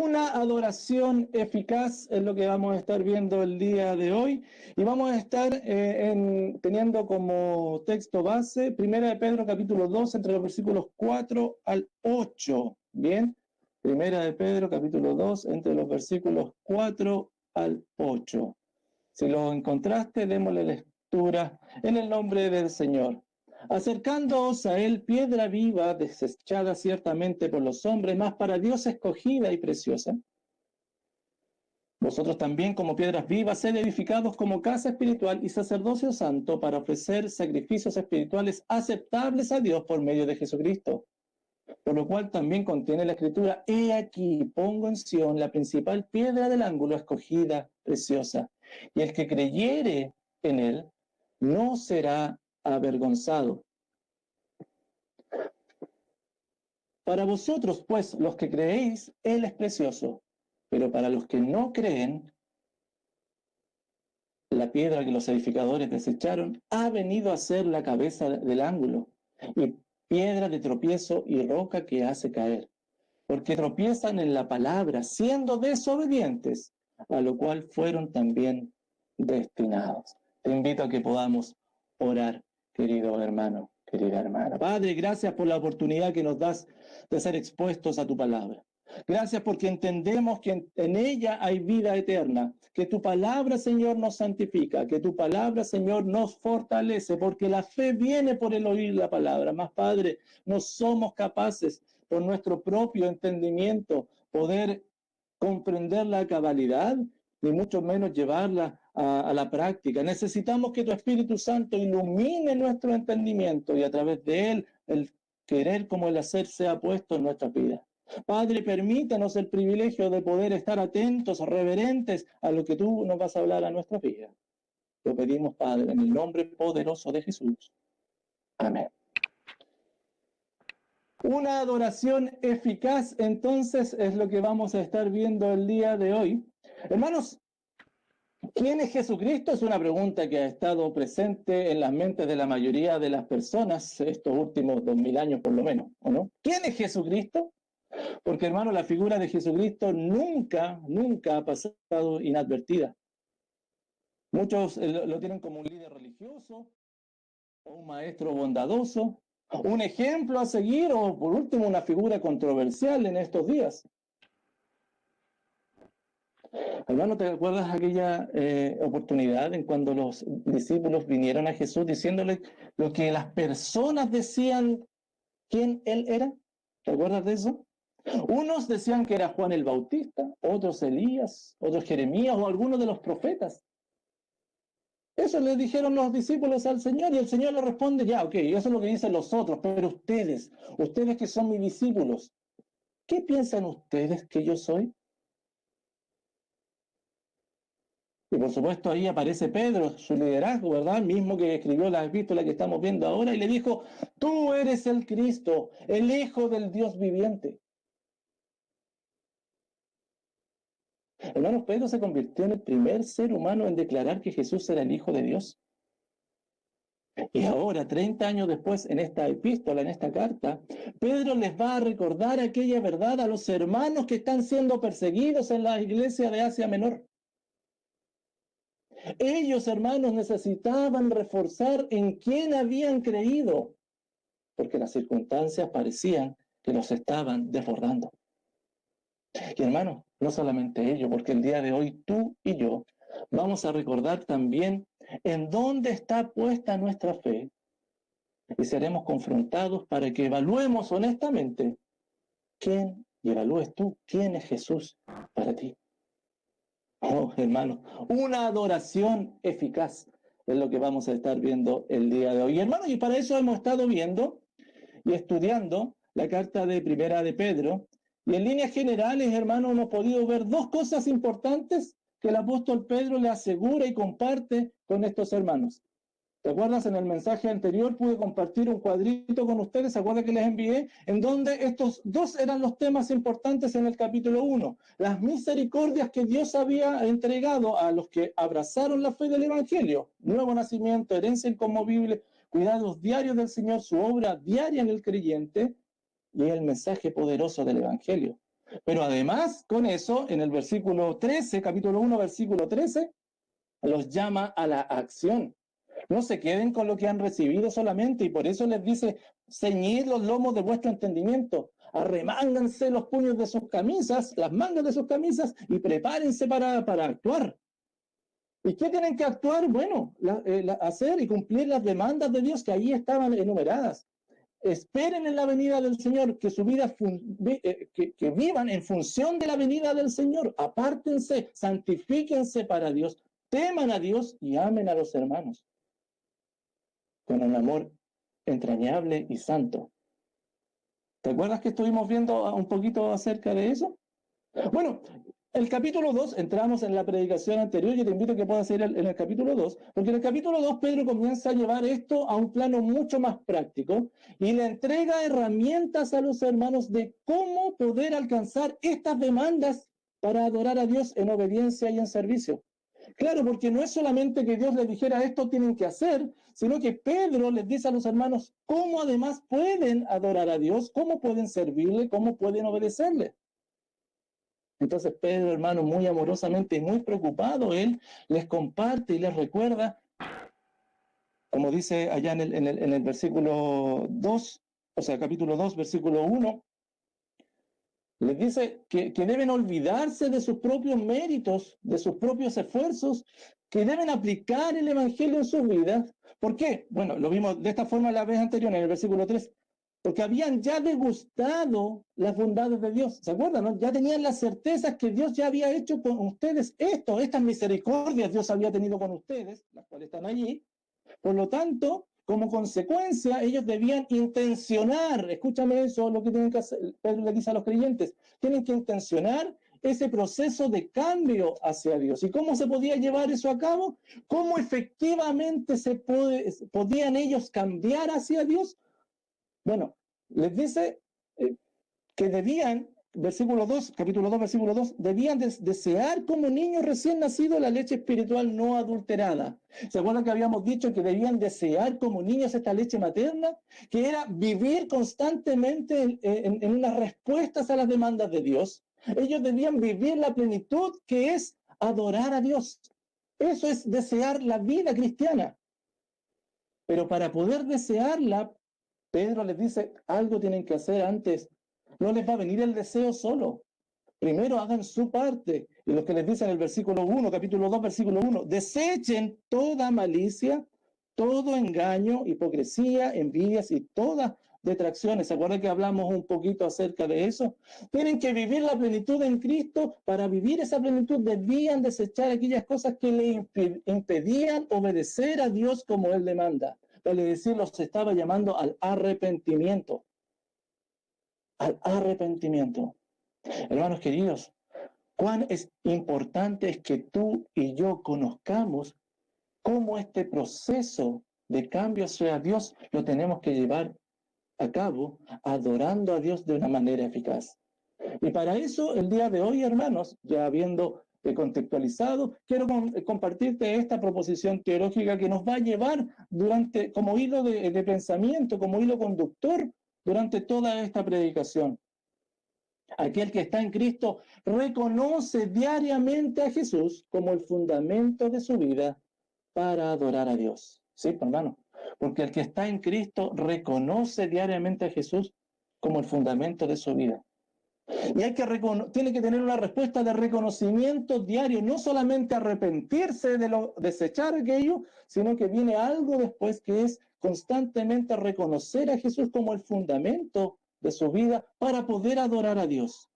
Una adoración eficaz es lo que vamos a estar viendo el día de hoy, y vamos a estar teniendo como texto base Primera de Pedro capítulo 2 entre los versículos 4 al 8. Bien, Primera de Pedro capítulo 2 entre los versículos 4 al 8. Si lo encontraste, démosle lectura en el nombre del Señor. Acercándoos a él, piedra viva, desechada ciertamente por los hombres, mas para Dios escogida y preciosa. Vosotros también, como piedras vivas, sed edificados como casa espiritual y sacerdocio santo para ofrecer sacrificios espirituales aceptables a Dios por medio de Jesucristo. Por lo cual también contiene la Escritura: he aquí, pongo en Sión la principal piedra del ángulo, escogida, preciosa. Y el que creyere en él no será avergonzado. Para vosotros, pues, los que creéis, él es precioso. Pero para los que no creen, la piedra que los edificadores desecharon ha venido a ser la cabeza del ángulo, y piedra de tropiezo y roca que hace caer. Porque tropiezan en la palabra, siendo desobedientes, a lo cual fueron también destinados. Te invito a que podamos orar, querido hermano, querida hermana. Padre, gracias por la oportunidad que nos das de ser expuestos a tu palabra. Gracias porque entendemos que en ella hay vida eterna, que tu palabra, Señor, nos santifica, que tu palabra, Señor, nos fortalece, porque la fe viene por el oír la palabra. Más, Padre, no somos capaces por nuestro propio entendimiento poder comprender la cabalidad, ni mucho menos llevarla a la práctica. Necesitamos que tu Espíritu Santo ilumine nuestro entendimiento, y a través de él el querer como el hacer sea puesto en nuestras vidas. Padre, permítanos el privilegio de poder estar atentos, reverentes a lo que tú nos vas a hablar a nuestras vidas. Lo pedimos, Padre, en el nombre poderoso de Jesús. Amén. Una adoración eficaz, entonces, es lo que vamos a estar viendo el día de hoy. Hermanos, ¿quién es Jesucristo? Es una pregunta que ha estado presente en las mentes de la mayoría de las personas estos últimos 2000 años por lo menos, ¿o no? ¿Quién es Jesucristo? Porque, hermano, la figura de Jesucristo nunca ha pasado inadvertida. Muchos lo tienen como un líder religioso, o un maestro bondadoso, un ejemplo a seguir, o por último una figura controversial en estos días. Hermano, ¿te acuerdas aquella oportunidad en cuando los discípulos vinieron a Jesús diciéndole lo que las personas decían quién él era? ¿Te acuerdas de eso? Unos decían que era Juan el Bautista, otros Elías, otros Jeremías o algunos de los profetas. Eso le dijeron los discípulos al Señor, y el Señor le responde: ya, ok, eso es lo que dicen los otros, pero ustedes que son mis discípulos, ¿qué piensan ustedes que yo soy? Y por supuesto ahí aparece Pedro, su liderazgo, ¿verdad? El mismo que escribió la epístola que estamos viendo ahora, y le dijo: tú eres el Cristo, el Hijo del Dios viviente. Hermanos, Pedro se convirtió en el primer ser humano en declarar que Jesús era el Hijo de Dios. Y ahora, 30 años después, en esta epístola, en esta carta, Pedro les va a recordar aquella verdad a los hermanos que están siendo perseguidos en la iglesia de Asia Menor. Ellos, hermanos, necesitaban reforzar en quién habían creído, porque las circunstancias parecían que los estaban desbordando. Y hermanos, no solamente ellos, porque el día de hoy tú y yo vamos a recordar también en dónde está puesta nuestra fe, y seremos confrontados para que evaluemos honestamente quién, y evalúes tú quién es Jesús para ti. Oh, hermanos, una adoración eficaz es lo que vamos a estar viendo el día de hoy. Hermanos, y para eso hemos estado viendo y estudiando la carta de Primera de Pedro, y en líneas generales, hermanos, hemos podido ver dos cosas importantes que el apóstol Pedro le asegura y comparte con estos hermanos. ¿Te acuerdas? En el mensaje anterior pude compartir un cuadrito con ustedes, ¿se acuerdan que les envié? En donde estos dos eran los temas importantes en el capítulo 1. Las misericordias que Dios había entregado a los que abrazaron la fe del Evangelio. Nuevo nacimiento, herencia inconmovible, cuidados diarios del Señor, su obra diaria en el creyente, y el mensaje poderoso del Evangelio. Pero además, con eso, en el versículo 13, capítulo 1, versículo 13, los llama a la acción. No se queden con lo que han recibido solamente, y por eso les dice: ceñid los lomos de vuestro entendimiento, arremánganse los puños de sus camisas, las mangas de sus camisas, y prepárense para actuar. ¿Y qué tienen que actuar? Bueno, hacer y cumplir las demandas de Dios que ahí estaban enumeradas. Esperen en la venida del Señor, que su vida que vivan en función de la venida del Señor. Apártense, santifíquense para Dios, teman a Dios y amen a los hermanos con un amor entrañable y santo. ¿Te acuerdas que estuvimos viendo un poquito acerca de eso? Bueno, el capítulo 2, entramos en la predicación anterior, yo te invito a que puedas ir en el capítulo 2, porque en el capítulo 2 Pedro comienza a llevar esto a un plano mucho más práctico y le entrega herramientas a los hermanos de cómo poder alcanzar estas demandas para adorar a Dios en obediencia y en servicio. Claro, porque no es solamente que Dios les dijera esto tienen que hacer, sino que Pedro les dice a los hermanos cómo además pueden adorar a Dios, cómo pueden servirle, cómo pueden obedecerle. Entonces Pedro, hermano, muy amorosamente y muy preocupado, él les comparte y les recuerda, como dice allá en el versículo 2, o sea, capítulo 2, versículo 1, les dice que deben olvidarse de sus propios méritos, de sus propios esfuerzos, que deben aplicar el Evangelio en sus vidas. ¿Por qué? Bueno, lo vimos de esta forma la vez anterior, en el versículo 3, porque habían ya degustado las bondades de Dios. ¿Se acuerdan? ¿No? Ya tenían las certezas que Dios ya había hecho con ustedes estas misericordias Dios había tenido con ustedes, las cuales están allí. Por lo tanto, como consecuencia, ellos debían intencionar, escúchame eso, lo que tienen que hacer, Pedro le dice a los creyentes, tienen que intencionar ese proceso de cambio hacia Dios. ¿Y cómo se podía llevar eso a cabo? ¿Cómo efectivamente podían ellos cambiar hacia Dios? Bueno, les dice que debían, versículo 2, capítulo 2, versículo 2, debían desear como niños recién nacidos la leche espiritual no adulterada. ¿Se acuerdan que habíamos dicho que debían desear como niños esta leche materna? Que era vivir constantemente en unas respuestas a las demandas de Dios. Ellos debían vivir la plenitud que es adorar a Dios. Eso es desear la vida cristiana. Pero para poder desearla, Pedro les dice, algo tienen que hacer antes. No les va a venir el deseo solo. Primero hagan su parte. Y lo que les dice en el versículo 1, capítulo 2, versículo 1, desechen toda malicia, todo engaño, hipocresía, envidias y todas detracciones. ¿Se acuerdan que hablamos un poquito acerca de eso? Tienen que vivir la plenitud en Cristo. Para vivir esa plenitud debían desechar aquellas cosas que le impedían obedecer a Dios como Él demanda. Vale decir, los estaba llamando al arrepentimiento. Al arrepentimiento. Hermanos queridos, cuán importante es que tú y yo conozcamos cómo este proceso de cambio hacia Dios lo tenemos que llevar a cabo adorando a Dios de una manera eficaz. Y para eso, el día de hoy, hermanos, ya habiendo contextualizado, quiero compartirte esta proposición teológica que nos va a llevar como hilo de pensamiento, como hilo conductor durante toda esta predicación. Aquel que está en Cristo reconoce diariamente a Jesús como el fundamento de su vida para adorar a Dios. ¿Sí, hermano? Porque el que está en Cristo reconoce diariamente a Jesús como el fundamento de su vida. Y tiene que tener una respuesta de reconocimiento diario, no solamente arrepentirse desechar aquello, sino que viene algo después que es constantemente reconocer a Jesús como el fundamento de su vida para poder adorar a Dios.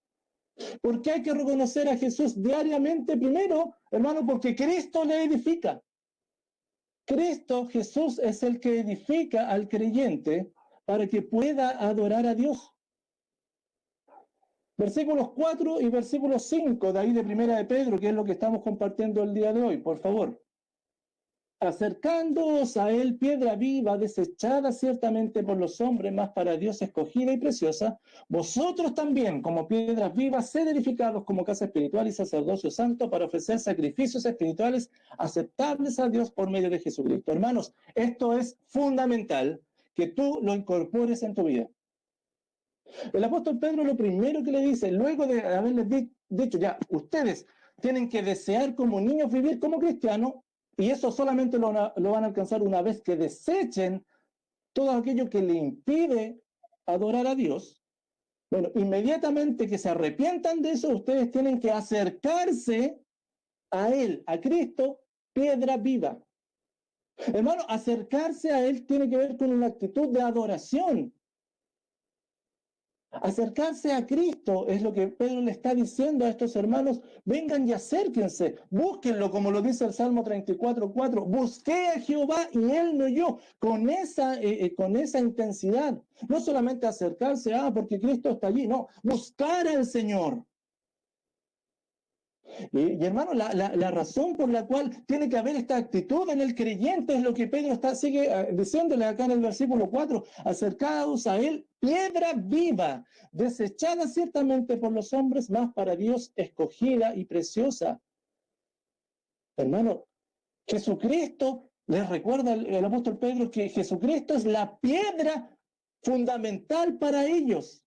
¿Por qué hay que reconocer a Jesús diariamente? Primero, hermano, porque Cristo le edifica. Cristo, Jesús, es el que edifica al creyente para que pueda adorar a Dios. Versículos 4 y versículos 5 de ahí de Primera de Pedro, que es lo que estamos compartiendo el día de hoy, por favor. Acercándoos a él, piedra viva, desechada ciertamente por los hombres, mas para Dios escogida y preciosa, vosotros también, como piedras vivas, sed edificados como casa espiritual y sacerdocio santo para ofrecer sacrificios espirituales aceptables a Dios por medio de Jesucristo. Hermanos, esto es fundamental que tú lo incorpores en tu vida. El apóstol Pedro lo primero que le dice, luego de haberles dicho, ya, ustedes tienen que desear como niños vivir como cristianos, y eso solamente lo van a alcanzar una vez que desechen todo aquello que le impide adorar a Dios. Bueno, inmediatamente que se arrepientan de eso, ustedes tienen que acercarse a Él, a Cristo, piedra viva. Hermano, acercarse a Él tiene que ver con una actitud de adoración. Acercarse a Cristo es lo que Pedro le está diciendo a estos hermanos. Vengan y acérquense, búsquenlo, como lo dice el Salmo 34:4. Busqué a Jehová y Él me oyó. Con esa intensidad. No solamente acercarse, porque Cristo está allí. No, buscar al Señor. Y hermano, la razón por la cual tiene que haber esta actitud en el creyente es lo que Pedro sigue diciéndole acá en el versículo 4, acercaos a él, piedra viva, desechada ciertamente por los hombres, mas para Dios escogida y preciosa. Hermano, Jesucristo, les recuerda el apóstol Pedro que Jesucristo es la piedra fundamental para ellos.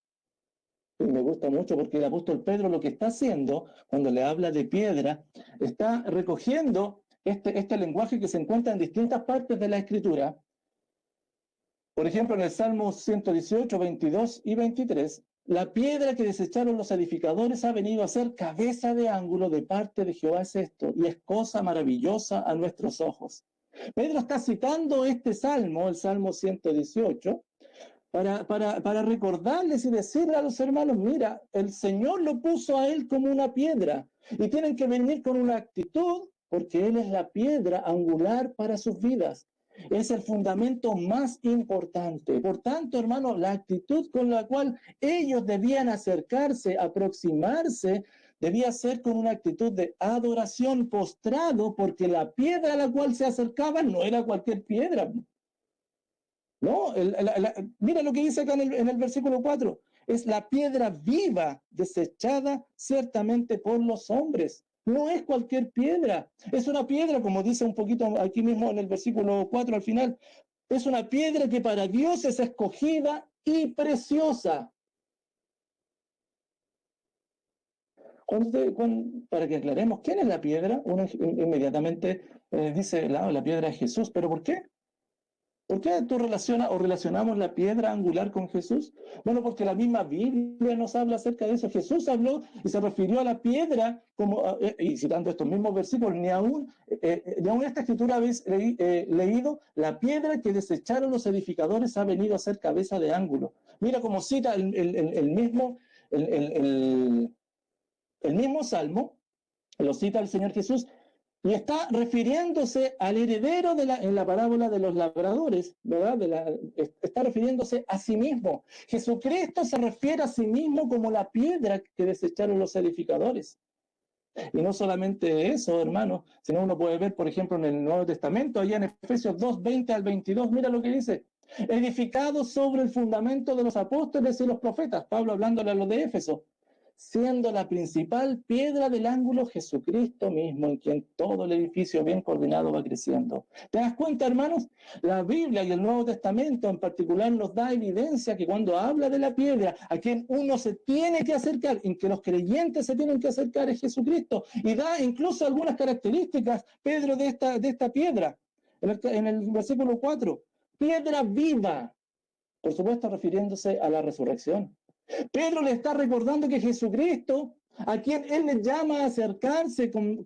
Y me gusta mucho porque el apóstol Pedro lo que está haciendo, cuando le habla de piedra, está recogiendo este lenguaje que se encuentra en distintas partes de la Escritura. Por ejemplo, en el Salmo 118, 22 y 23, la piedra que desecharon los edificadores ha venido a ser cabeza de ángulo de parte de Jehová es esto, y es cosa maravillosa a nuestros ojos. Pedro está citando este salmo, el Salmo 118, para recordarles y decirle a los hermanos, mira, el Señor lo puso a él como una piedra y tienen que venir con una actitud porque Él es la piedra angular para sus vidas. Es el fundamento más importante. Por tanto, hermanos, la actitud con la cual ellos debían acercarse, aproximarse, debía ser con una actitud de adoración postrado, porque la piedra a la cual se acercaban no era cualquier piedra. No, mira lo que dice acá en el versículo 4. Es la piedra viva desechada ciertamente por los hombres. No es cualquier piedra. Es una piedra, como dice un poquito aquí mismo en el versículo 4 al final. Es una piedra que para Dios es escogida y preciosa. Para que aclaremos quién es la piedra, uno inmediatamente dice, la piedra es Jesús. ¿Pero por qué? ¿Por qué tú relacionamos la piedra angular con Jesús? Bueno, porque la misma Biblia nos habla acerca de eso. Jesús habló y se refirió a la piedra, y citando estos mismos versículos, ni aún esta escritura habéis leído, la piedra que desecharon los edificadores ha venido a ser cabeza de ángulo. Mira cómo cita el mismo Salmo, lo cita el Señor Jesús, y está refiriéndose al heredero en la parábola de los labradores, ¿verdad? Está refiriéndose a sí mismo. Jesucristo se refiere a sí mismo como la piedra que desecharon los edificadores. Y no solamente eso, hermano, sino uno puede ver, por ejemplo, en el Nuevo Testamento, allá en Efesios 2, 20 al 22, mira lo que dice. Edificado sobre el fundamento de los apóstoles y los profetas, Pablo hablándole a los de Éfeso, siendo la principal piedra del ángulo Jesucristo mismo, en quien todo el edificio bien coordinado va creciendo. ¿Te das cuenta, hermanos? La Biblia y el Nuevo Testamento en particular nos da evidencia que cuando habla de la piedra, a quien uno se tiene que acercar, en que los creyentes se tienen que acercar es Jesucristo, y da incluso algunas características, Pedro, de esta piedra, en el versículo 4, piedra viva, por supuesto refiriéndose a la resurrección. Pedro le está recordando que Jesucristo, a quien él le llama a acercarse con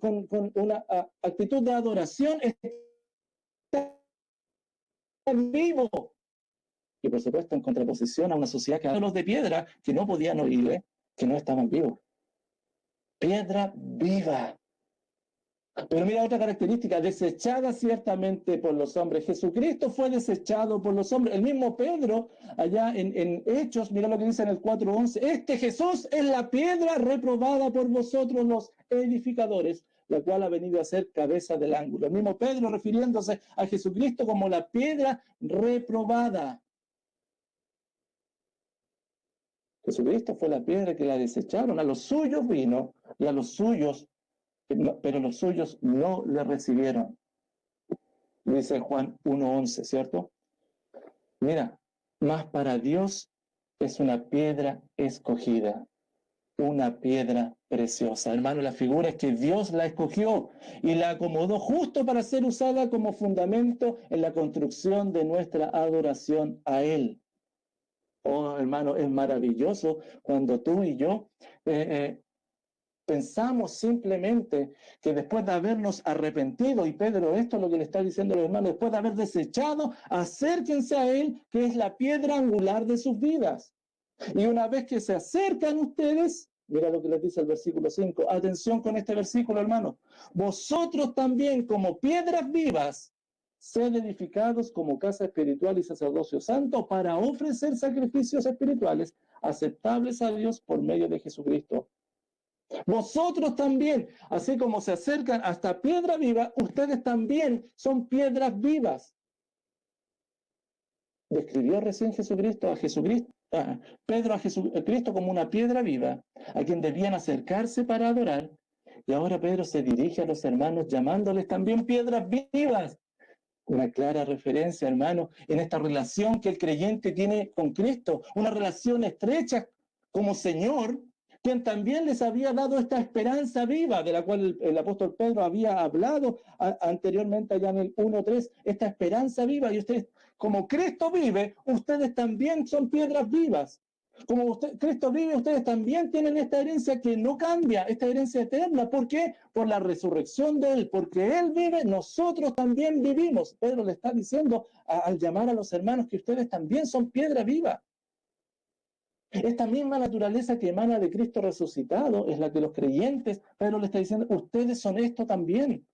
una actitud de adoración, está vivo. Y por supuesto en contraposición a una sociedad que los de piedra, que no podían oírle, que no estaban vivos. Piedra viva. Pero mira otra característica, desechada ciertamente por los hombres. Jesucristo fue desechado por los hombres. El mismo Pedro, allá en Hechos, mira lo que dice en el 4:11, este Jesús es la piedra reprobada por vosotros los edificadores, la cual ha venido a ser cabeza del ángulo. El mismo Pedro refiriéndose a Jesucristo como la piedra reprobada. Jesucristo fue la piedra que la desecharon. A los suyos vino y a los suyos, pero los suyos no le recibieron. Dice Juan 1:11, ¿cierto? Mira, mas para Dios es una piedra escogida, una piedra preciosa. Hermano, la figura es que Dios la escogió y la acomodó justo para ser usada como fundamento en la construcción de nuestra adoración a Él. Oh, hermano, es maravilloso cuando tú y yo pensamos simplemente que después de habernos arrepentido, y Pedro, esto es lo que le está diciendo a los hermanos, después de haber desechado, acérquense a Él, que es la piedra angular de sus vidas. Y una vez que se acercan ustedes, mira lo que les dice el versículo 5, atención con este versículo, hermano, vosotros también como piedras vivas, sed edificados como casa espiritual y sacerdocio santo para ofrecer sacrificios espirituales aceptables a Dios por medio de Jesucristo. Vosotros también, así como se acercan hasta piedra viva, ustedes también son piedras vivas. Describió recién Pedro a Jesucristo como una piedra viva, a quien debían acercarse para adorar. Y ahora Pedro se dirige a los hermanos llamándoles también piedras vivas. Una clara referencia, hermano, en esta relación que el creyente tiene con Cristo, una relación estrecha como Señor, quien también les había dado esta esperanza viva, de la cual el apóstol Pedro había hablado anteriormente allá en el 1:3, esta esperanza viva, y ustedes, como Cristo vive, ustedes también son piedras vivas. Como Cristo vive, ustedes también tienen esta herencia que no cambia, esta herencia eterna. ¿Por qué? Por la resurrección de Él. Porque Él vive, nosotros también vivimos. Pedro le está diciendo al llamar a los hermanos que ustedes también son piedra viva. Esta misma naturaleza que emana de Cristo resucitado es la que los creyentes, Pedro le está diciendo, ustedes son esto también.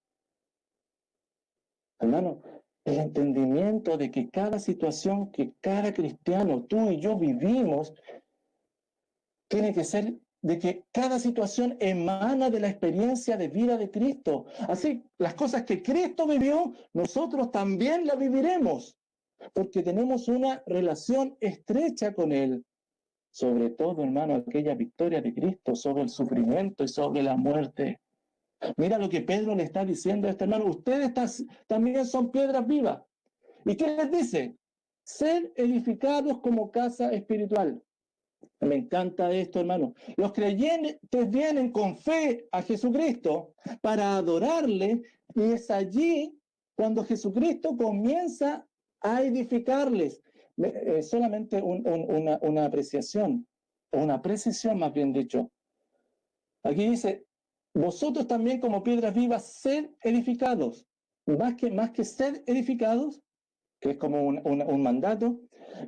Hermano, el entendimiento de que cada situación que cada cristiano, tú y yo vivimos, tiene que ser de que cada situación emana de la experiencia de vida de Cristo. Así, las cosas que Cristo vivió, nosotros también las viviremos, porque tenemos una relación estrecha con Él. Sobre todo, hermano, aquella victoria de Cristo sobre el sufrimiento y sobre la muerte. Mira lo que Pedro le está diciendo a este hermano. Ustedes también son piedras vivas. ¿Y qué les dice? Ser edificados como casa espiritual. Me encanta esto, hermano. Los creyentes vienen con fe a Jesucristo para adorarle, y es allí cuando Jesucristo comienza a edificarles. Solamente una apreciación, o una precisión más bien dicho. Aquí dice, vosotros también como piedras vivas, sed edificados. Más que ser edificados, que es como un mandato,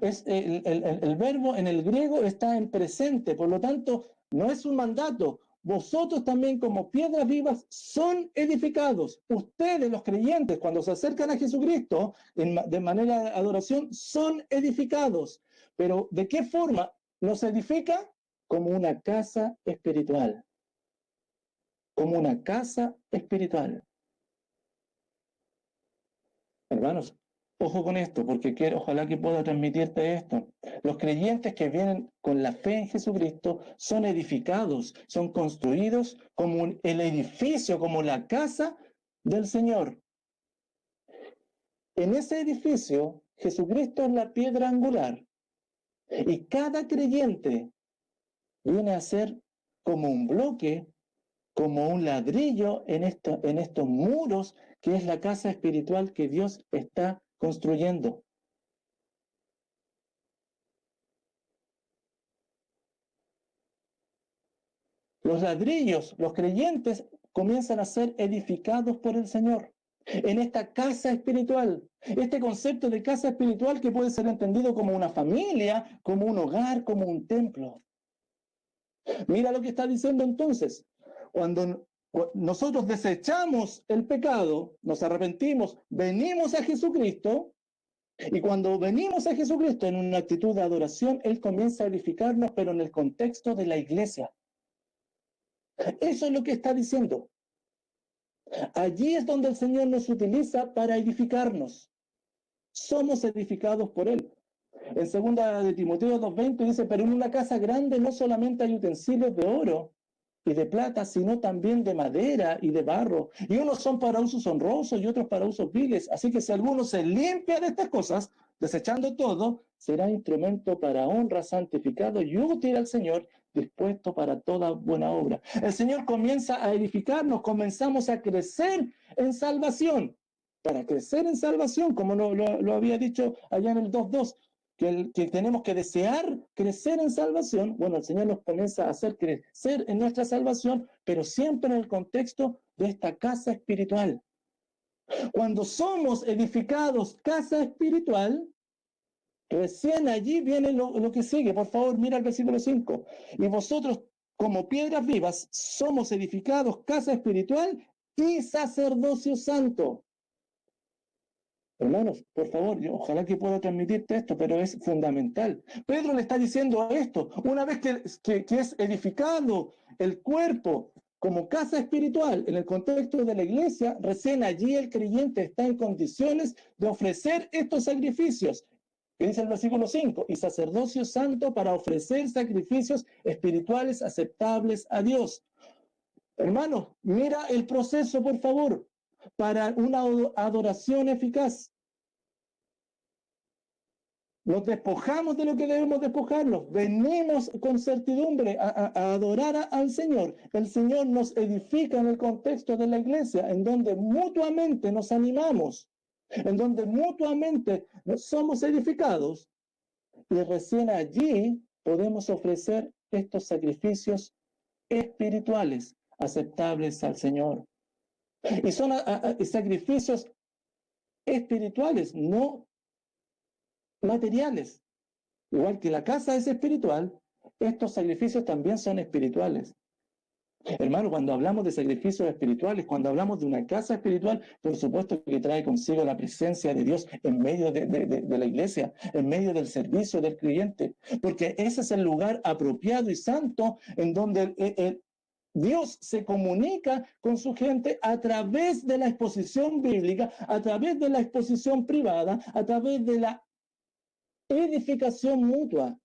es el verbo en el griego está en presente, por lo tanto, no es un mandato. Vosotros también como piedras vivas son edificados. Ustedes, los creyentes, cuando se acercan a Jesucristo de manera de adoración, son edificados. Pero ¿de qué forma nos edifica? Como una casa espiritual. Como una casa espiritual. Hermanos, ojo con esto, porque ojalá que pueda transmitirte esto. Los creyentes que vienen con la fe en Jesucristo son edificados, son construidos como el edificio, como la casa del Señor. En ese edificio, Jesucristo es la piedra angular, y cada creyente viene a ser como un bloque, como un ladrillo en estos muros, que es la casa espiritual que Dios está construyendo. Los ladrillos, los creyentes, comienzan a ser edificados por el Señor en esta casa espiritual. Este concepto de casa espiritual que puede ser entendido como una familia, como un hogar, como un templo. Mira lo que está diciendo entonces. Cuando nosotros desechamos el pecado, nos arrepentimos, venimos a Jesucristo, y cuando venimos a Jesucristo en una actitud de adoración, Él comienza a edificarnos, pero en el contexto de la iglesia. Eso es lo que está diciendo. Allí es donde el Señor nos utiliza para edificarnos. Somos edificados por Él. En 2 de Timoteo 2:20 dice, pero en una casa grande no solamente hay utensilios de oro y de plata, sino también de madera y de barro. Y unos son para usos honrosos y otros para usos viles. Así que si alguno se limpia de estas cosas, desechando todo, será instrumento para honra, santificado y útil al Señor, dispuesto para toda buena obra. El Señor comienza a edificarnos, comenzamos a crecer en salvación. Para crecer en salvación, como lo había dicho allá en el 2.2, que tenemos que desear crecer en salvación. Bueno, el Señor nos comienza a hacer crecer en nuestra salvación, pero siempre en el contexto de esta casa espiritual. Cuando somos edificados casa espiritual, recién allí viene lo que sigue. Por favor, mira el versículo 5. Y vosotros, como piedras vivas, somos edificados casa espiritual y sacerdocio santo. Hermanos, por favor, ojalá que pueda transmitirte esto, pero es fundamental. Pedro le está diciendo esto. Una vez que es edificado el cuerpo como casa espiritual en el contexto de la iglesia, recién allí el creyente está en condiciones de ofrecer estos sacrificios. Que dice el versículo 5, y sacerdocio santo para ofrecer sacrificios espirituales aceptables a Dios. Hermanos, mira el proceso, por favor, para una adoración eficaz. Nos despojamos de lo que debemos despojarnos. Venimos con certidumbre a adorar al Señor. El Señor nos edifica en el contexto de la iglesia, en donde mutuamente nos animamos, en donde mutuamente somos edificados. Y recién allí podemos ofrecer estos sacrificios espirituales aceptables al Señor. Y son sacrificios espirituales, no materiales. Igual que la casa es espiritual, estos sacrificios también son espirituales. Hermano, cuando hablamos de sacrificios espirituales, cuando hablamos de una casa espiritual, por supuesto que trae consigo la presencia de Dios en medio de la iglesia, en medio del servicio del creyente, porque ese es el lugar apropiado y santo en donde Dios se comunica con su gente a través de la exposición bíblica, a través de la exposición privada, a través de la edificación mutua.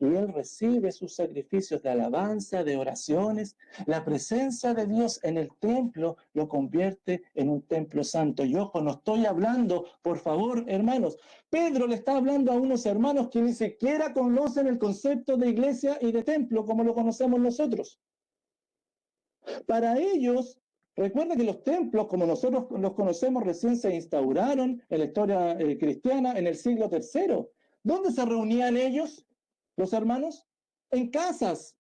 Y Él recibe sus sacrificios de alabanza, de oraciones. La presencia de Dios en el templo lo convierte en un templo santo. Y ojo, no estoy hablando, por favor, hermanos. Pedro le está hablando a unos hermanos que ni siquiera conocen el concepto de iglesia y de templo como lo conocemos nosotros. Para ellos, recuerda que los templos, como nosotros los conocemos, recién se instauraron en la historia cristiana en el siglo III. ¿Dónde se reunían ellos, los hermanos? En casas.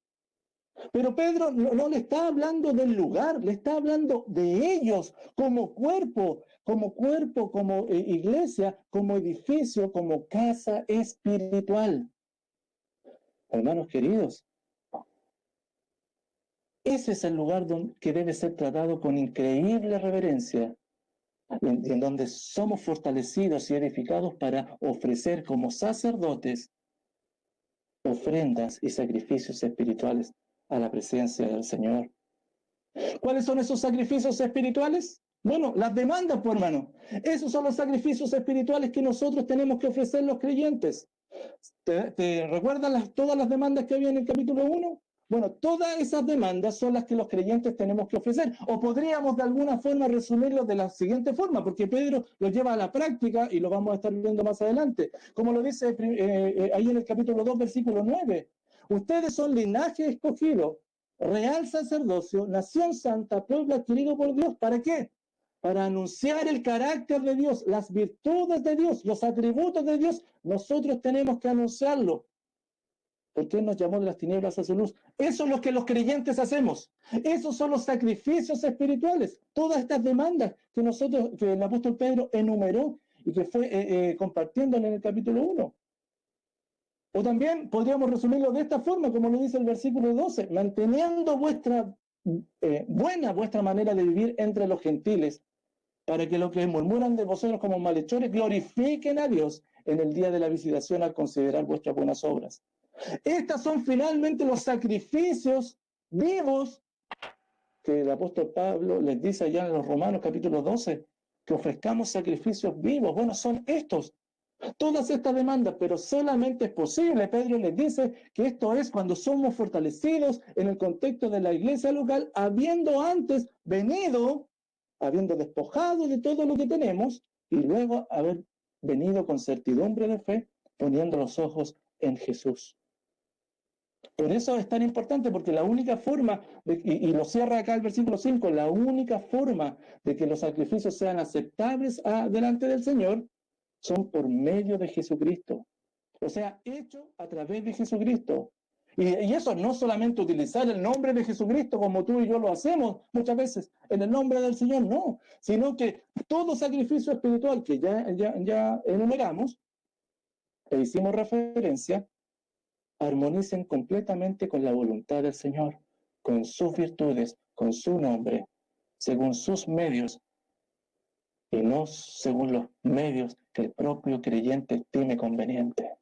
Pero Pedro no le está hablando del lugar, le está hablando de ellos como cuerpo, como iglesia, como edificio, como casa espiritual. Hermanos queridos, ese es el lugar que debe ser tratado con increíble reverencia, en donde somos fortalecidos y edificados para ofrecer como sacerdotes ofrendas y sacrificios espirituales a la presencia del Señor. ¿Cuáles son esos sacrificios espirituales? Bueno, las demandas, pues, hermano. Esos son los sacrificios espirituales que nosotros tenemos que ofrecer los creyentes. ¿Te recuerdan todas las demandas que había en el capítulo 1? Bueno, todas esas demandas son las que los creyentes tenemos que ofrecer. O podríamos de alguna forma resumirlo de la siguiente forma, porque Pedro lo lleva a la práctica y lo vamos a estar viendo más adelante. Como lo dice ahí en el capítulo 2, versículo 9. Ustedes son linaje escogido, real sacerdocio, nación santa, pueblo adquirido por Dios. ¿Para qué? Para anunciar el carácter de Dios, las virtudes de Dios, los atributos de Dios. Nosotros tenemos que anunciarlo, porque Él nos llamó de las tinieblas a su luz. Eso es lo que los creyentes hacemos. Esos son los sacrificios espirituales. Todas estas demandas que el apóstol Pedro enumeró y que fue compartiendo en el capítulo 1. O también podríamos resumirlo de esta forma, como lo dice el versículo 12, manteniendo vuestra manera de vivir entre los gentiles, para que los que murmuran de vosotros como malhechores glorifiquen a Dios en el día de la visitación al considerar vuestras buenas obras. Estos son finalmente los sacrificios vivos que el apóstol Pablo les dice allá en los Romanos capítulo 12, que ofrezcamos sacrificios vivos. Bueno, son estos. Todas estas demandas, pero solamente es posible, Pedro les dice que esto es cuando somos fortalecidos en el contexto de la iglesia local, habiendo antes venido, habiendo despojado de todo lo que tenemos y luego haber venido con certidumbre de fe, poniendo los ojos en Jesús. Por eso es tan importante, porque la única forma, y lo cierra acá el versículo 5, la única forma de que los sacrificios sean aceptables delante del Señor son por medio de Jesucristo. O sea, hecho a través de Jesucristo. Y eso no solamente utilizar el nombre de Jesucristo como tú y yo lo hacemos muchas veces, en el nombre del Señor, no, sino que todo sacrificio espiritual que ya enumeramos, e hicimos referencia, armonicen completamente con la voluntad del Señor, con sus virtudes, con su nombre, según sus medios, y no según los medios que el propio creyente estime conveniente.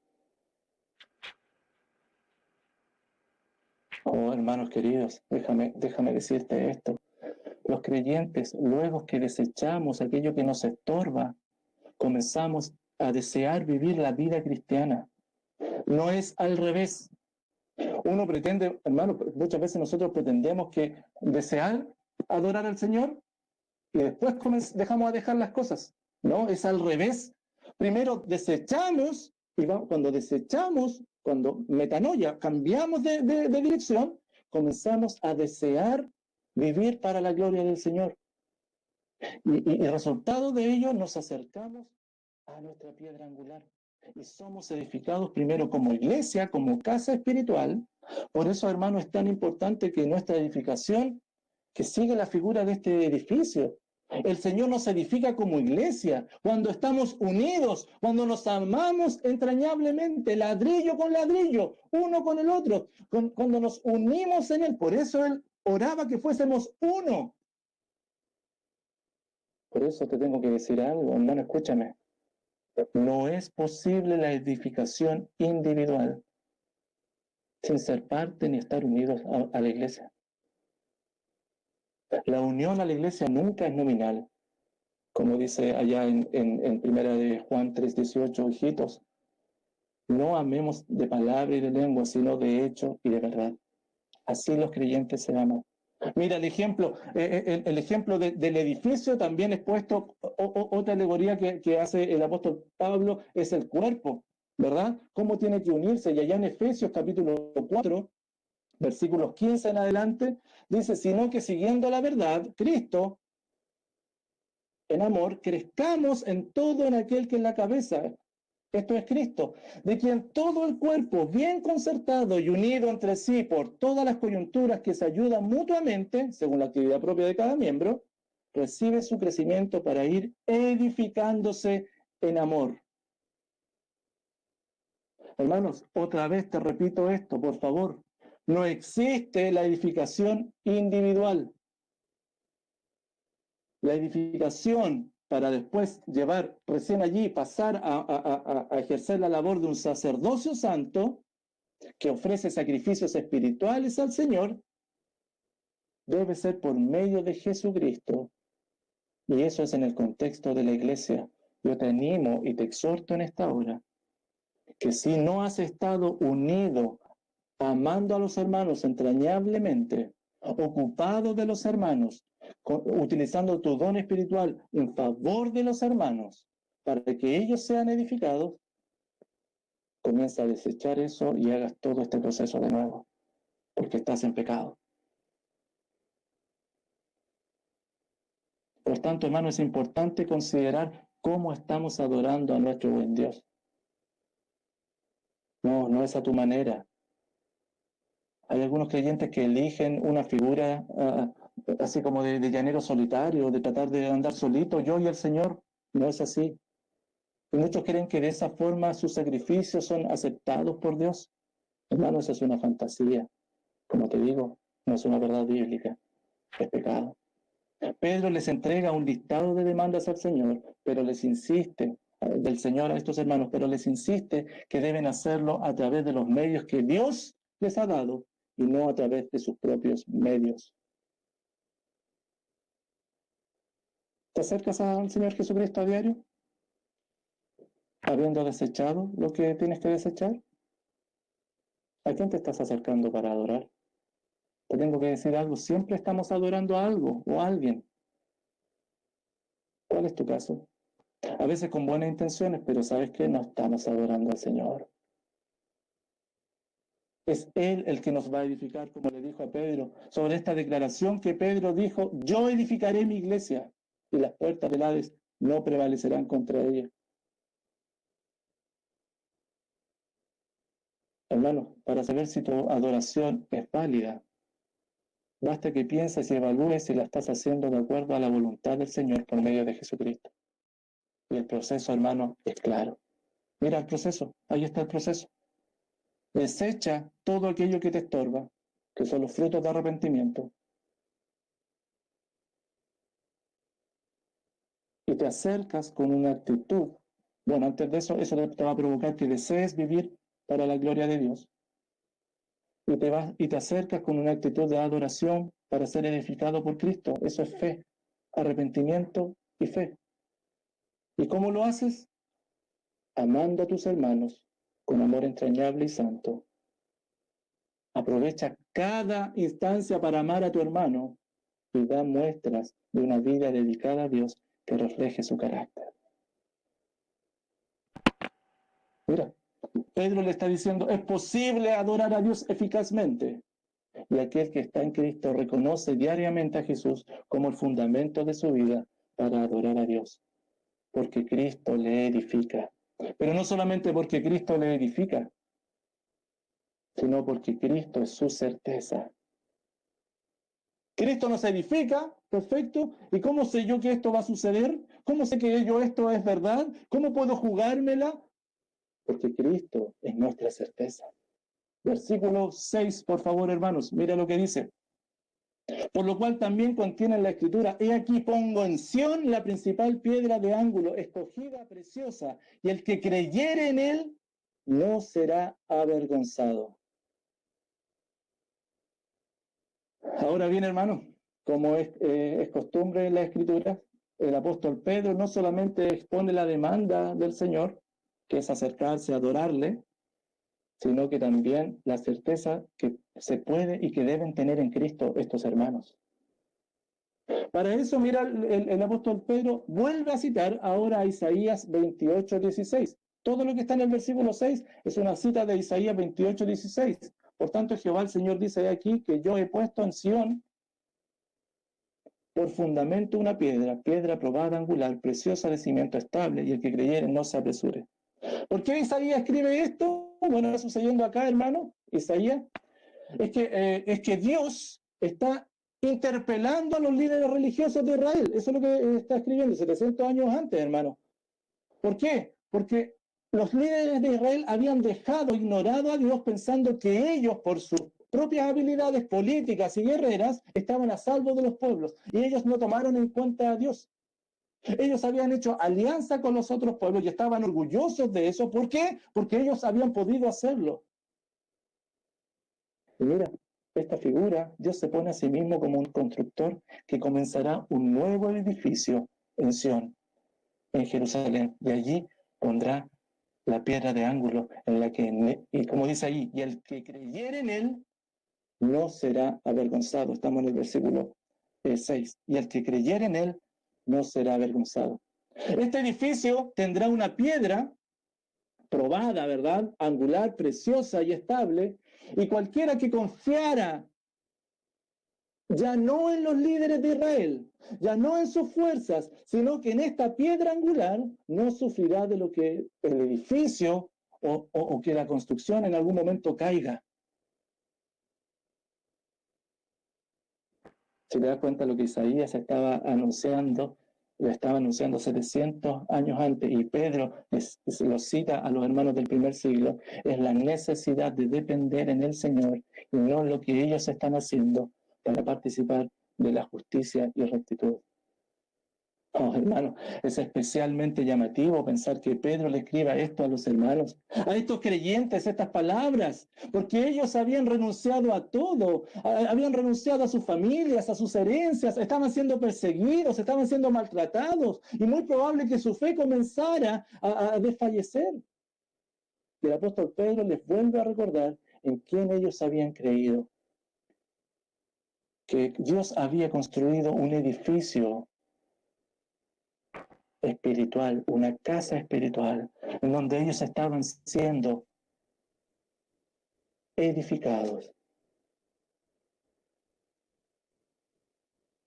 Oh, hermanos queridos, déjame decirte esto. Los creyentes, luego que desechamos aquello que nos estorba, comenzamos a desear vivir la vida cristiana. No es al revés. Uno pretende, hermano, muchas veces nosotros pretendemos que desear adorar al Señor y después dejamos a dejar las cosas. No, es al revés. Primero desechamos, y cuando desechamos, cuando metanoia, cambiamos de dirección, comenzamos a desear vivir para la gloria del Señor. Y resultado de ello nos acercamos a nuestra piedra angular. Y somos edificados primero como iglesia, como casa espiritual. Por eso, hermano, es tan importante que nuestra edificación, que siga la figura de este edificio. El Señor nos edifica como iglesia, cuando estamos unidos, cuando nos amamos entrañablemente, ladrillo con ladrillo, uno con el otro, cuando nos unimos en Él. Por eso Él oraba que fuésemos uno. Por eso te tengo que decir algo, hermano, escúchame. No es posible la edificación individual sin ser parte ni estar unidos a la iglesia. La unión a la iglesia nunca es nominal. Como dice allá en primera de Juan 3:18, hijitos, no amemos de palabra y de lengua, sino de hecho y de verdad. Así los creyentes se aman. Mira, el ejemplo del edificio también es puesto, otra alegoría que hace el apóstol Pablo es el cuerpo, ¿verdad? ¿Cómo tiene que unirse? Y allá en Efesios capítulo 4, versículos 15 en adelante, dice, sino que siguiendo la verdad, Cristo, en amor, crezcamos en todo en aquel que es la cabeza. Esto es Cristo, de quien todo el cuerpo, bien concertado y unido entre sí por todas las coyunturas que se ayudan mutuamente, según la actividad propia de cada miembro, recibe su crecimiento para ir edificándose en amor. Hermanos, otra vez te repito esto, por favor. No existe la edificación individual. La edificación para después llevar recién allí, pasar a ejercer la labor de un sacerdocio santo que ofrece sacrificios espirituales al Señor, debe ser por medio de Jesucristo. Y eso es en el contexto de la iglesia. Yo te animo y te exhorto en esta hora que si no has estado unido, amando a los hermanos entrañablemente, ocupado de los hermanos, utilizando tu don espiritual en favor de los hermanos, para que ellos sean edificados, comienza a desechar eso y hagas todo este proceso de nuevo, porque estás en pecado. Por tanto, hermano, es importante considerar cómo estamos adorando a nuestro buen Dios. No es a tu manera. Hay algunos creyentes que eligen una figura así como de llanero solitario, de tratar de andar solito, yo y el Señor. No es así. Y muchos creen que de esa forma sus sacrificios son aceptados por Dios. Hermano, esa es una fantasía. Como te digo, no es una verdad bíblica. Es pecado. Pedro les entrega un listado de demandas al Señor, pero les insiste, del Señor a estos hermanos, pero les insiste que deben hacerlo a través de los medios que Dios les ha dado y no a través de sus propios medios. ¿Te acercas al Señor Jesucristo a diario? ¿Habiendo desechado lo que tienes que desechar? ¿A quién te estás acercando para adorar? Te tengo que decir algo, siempre estamos adorando a algo o a alguien. ¿Cuál es tu caso? A veces con buenas intenciones, pero ¿sabes qué? No estamos adorando al Señor. Es Él el que nos va a edificar, como le dijo a Pedro, sobre esta declaración que Pedro dijo: yo edificaré mi iglesia y las puertas del Hades no prevalecerán contra ella. Hermano, para saber si tu adoración es válida, basta que pienses y evalúes si la estás haciendo de acuerdo a la voluntad del Señor por medio de Jesucristo. Y el proceso, hermano, es claro. Mira el proceso, ahí está el proceso. Desecha todo aquello que te estorba, que son los frutos de arrepentimiento, y te acercas con una actitud. Bueno, antes de eso, eso te va a provocar que desees vivir para la gloria de Dios. Y te acercas con una actitud de adoración para ser edificado por Cristo. Eso es fe, arrepentimiento y fe. ¿Y cómo lo haces? Amando a tus hermanos con amor entrañable y santo. Aprovecha cada instancia para amar a tu hermano y da muestras de una vida dedicada a Dios que refleje su carácter. Mira, Pedro le está diciendo: es posible adorar a Dios eficazmente. Y aquel que está en Cristo reconoce diariamente a Jesús como el fundamento de su vida para adorar a Dios, porque Cristo le edifica. Pero no solamente porque Cristo le edifica, sino porque Cristo es su certeza. Cristo nos edifica, perfecto. ¿Y cómo sé yo que esto va a suceder? ¿Cómo sé que esto es verdad? ¿Cómo puedo jugármela? Porque Cristo es nuestra certeza. Versículo 6, por favor, hermanos, mira lo que dice. Por lo cual también contiene la Escritura: he aquí pongo en Sión la principal piedra de ángulo, escogida, preciosa, y el que creyere en él no será avergonzado. Ahora bien, hermano, como es costumbre en la Escritura, el apóstol Pedro no solamente expone la demanda del Señor, que es acercarse a adorarle, sino que también la certeza que se puede y que deben tener en Cristo estos hermanos. Para eso, mira, el apóstol Pedro vuelve a citar ahora a Isaías 28:16. Todo lo que está en el versículo 6 es una cita de Isaías 28:16. Por tanto, Jehová el Señor dice aquí que yo he puesto en Sión por fundamento una piedra, piedra probada, angular, preciosa, de cimiento estable, y el que creyere no se apresure. ¿Por qué Isaías escribe esto? Bueno, está sucediendo acá, hermano, Isaías, es que Dios está interpelando a los líderes religiosos de Israel. Eso es lo que está escribiendo 700 años antes, hermano. ¿Por qué? Porque los líderes de Israel habían dejado, ignorado a Dios, pensando que ellos, por sus propias habilidades políticas y guerreras, estaban a salvo de los pueblos. Y ellos no tomaron en cuenta a Dios. Ellos habían hecho alianza con los otros pueblos y estaban orgullosos de eso. ¿Por qué? Porque ellos habían podido hacerlo. Y mira, esta figura, Dios se pone a sí mismo como un constructor que comenzará un nuevo edificio en Sión, en Jerusalén, y allí pondrá la piedra de ángulo en la que, y como dice ahí, y el que creyere en él no será avergonzado. Estamos en el versículo 6. Y el que creyere en él no será avergonzado. Este edificio tendrá una piedra probada, ¿verdad? Angular, preciosa y estable, y cualquiera que confiara ya no en los líderes de Israel, ya no en sus fuerzas, sino que en esta piedra angular no sufrirá de lo que el edificio o que la construcción en algún momento caiga. Si te das cuenta, lo que Isaías estaba anunciando, lo estaba anunciando 700 años antes, y Pedro lo cita a los hermanos del primer siglo, es la necesidad de depender en el Señor y no en lo que ellos están haciendo para participar de la justicia y rectitud. Oh, hermano, es especialmente llamativo pensar que Pedro le escriba esto a los hermanos, a estos creyentes, estas palabras, porque ellos habían renunciado a todo, habían renunciado a sus familias, a sus herencias, estaban siendo perseguidos, estaban siendo maltratados, y muy probable que su fe comenzara a desfallecer. Y el apóstol Pedro les vuelve a recordar en quién ellos habían creído, que Dios había construido un edificio espiritual, una casa espiritual, en donde ellos estaban siendo edificados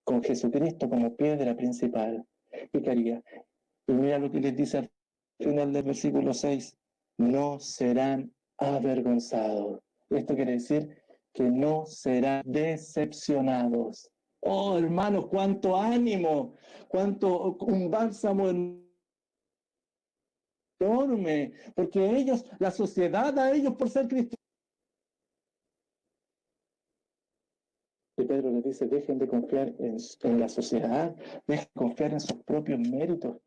con Jesucristo como piedra principal. ¿Qué haría? Y mira lo que les dice al final del versículo 6, no serán avergonzados. Esto quiere decir que no serán decepcionados. Oh, hermanos, cuánto ánimo, cuánto un bálsamo enorme, porque ellos, la sociedad a ellos por ser cristianos. Y Pedro les dice, dejen de confiar en la sociedad, dejen de confiar en sus propios méritos,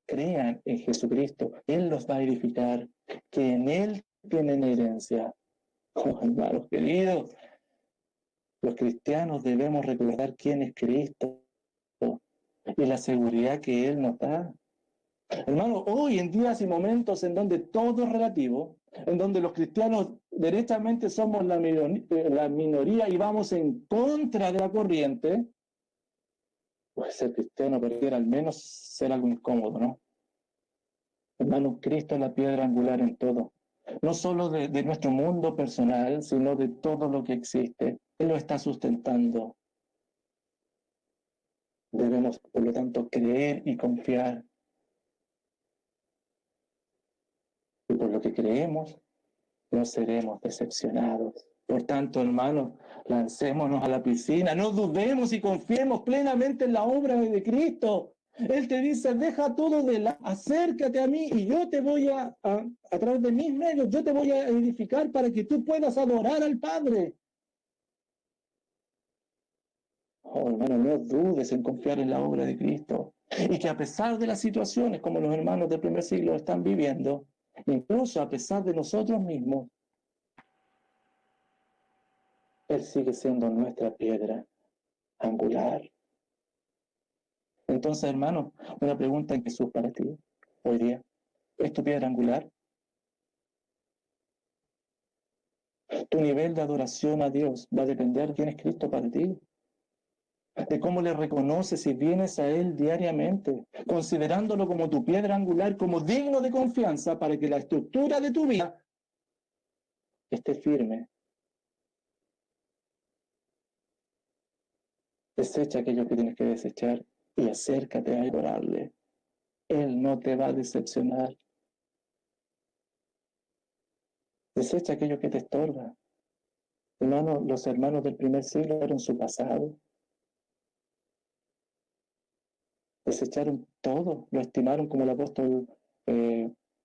crean en Jesucristo, Él los va a edificar, que en Él tienen herencia. Oh, hermanos queridos, los cristianos debemos recordar quién es Cristo y la seguridad que Él nos da. Hermano, hoy en días y momentos en donde todo es relativo, en donde los cristianos derechamente somos la minoría y vamos en contra de la corriente, pues ser cristiano pareciera al menos ser algo incómodo, ¿no? Hermano, Cristo es la piedra angular en todo, no solo de nuestro mundo personal, sino de todo lo que existe. Él lo está sustentando. Debemos, por lo tanto, creer y confiar. Y por lo que creemos, no seremos decepcionados. Por tanto, hermanos, lancémonos a la piscina, no dudemos y confiemos plenamente en la obra de Cristo. Él te dice, deja todo de lado, acércate a mí y yo te voy a través de mis medios, yo te voy a edificar para que tú puedas adorar al Padre. Oh, hermano, no dudes en confiar en la obra de Cristo. Y que a pesar de las situaciones como los hermanos del primer siglo están viviendo, incluso a pesar de nosotros mismos, Él sigue siendo nuestra piedra angular. Entonces, hermano, una pregunta en Jesús para ti hoy día. ¿Es tu piedra angular? Tu nivel de adoración a Dios va a depender de quién es Cristo para ti, de cómo le reconoces y vienes a Él diariamente, considerándolo como tu piedra angular, como digno de confianza para que la estructura de tu vida esté firme. Desecha aquello que tienes que desechar y acércate a adorarle. Él no te va a decepcionar. Desecha aquello que te estorba. Hermano, los hermanos del primer siglo eran su pasado. Desecharon todo, lo estimaron como el apóstol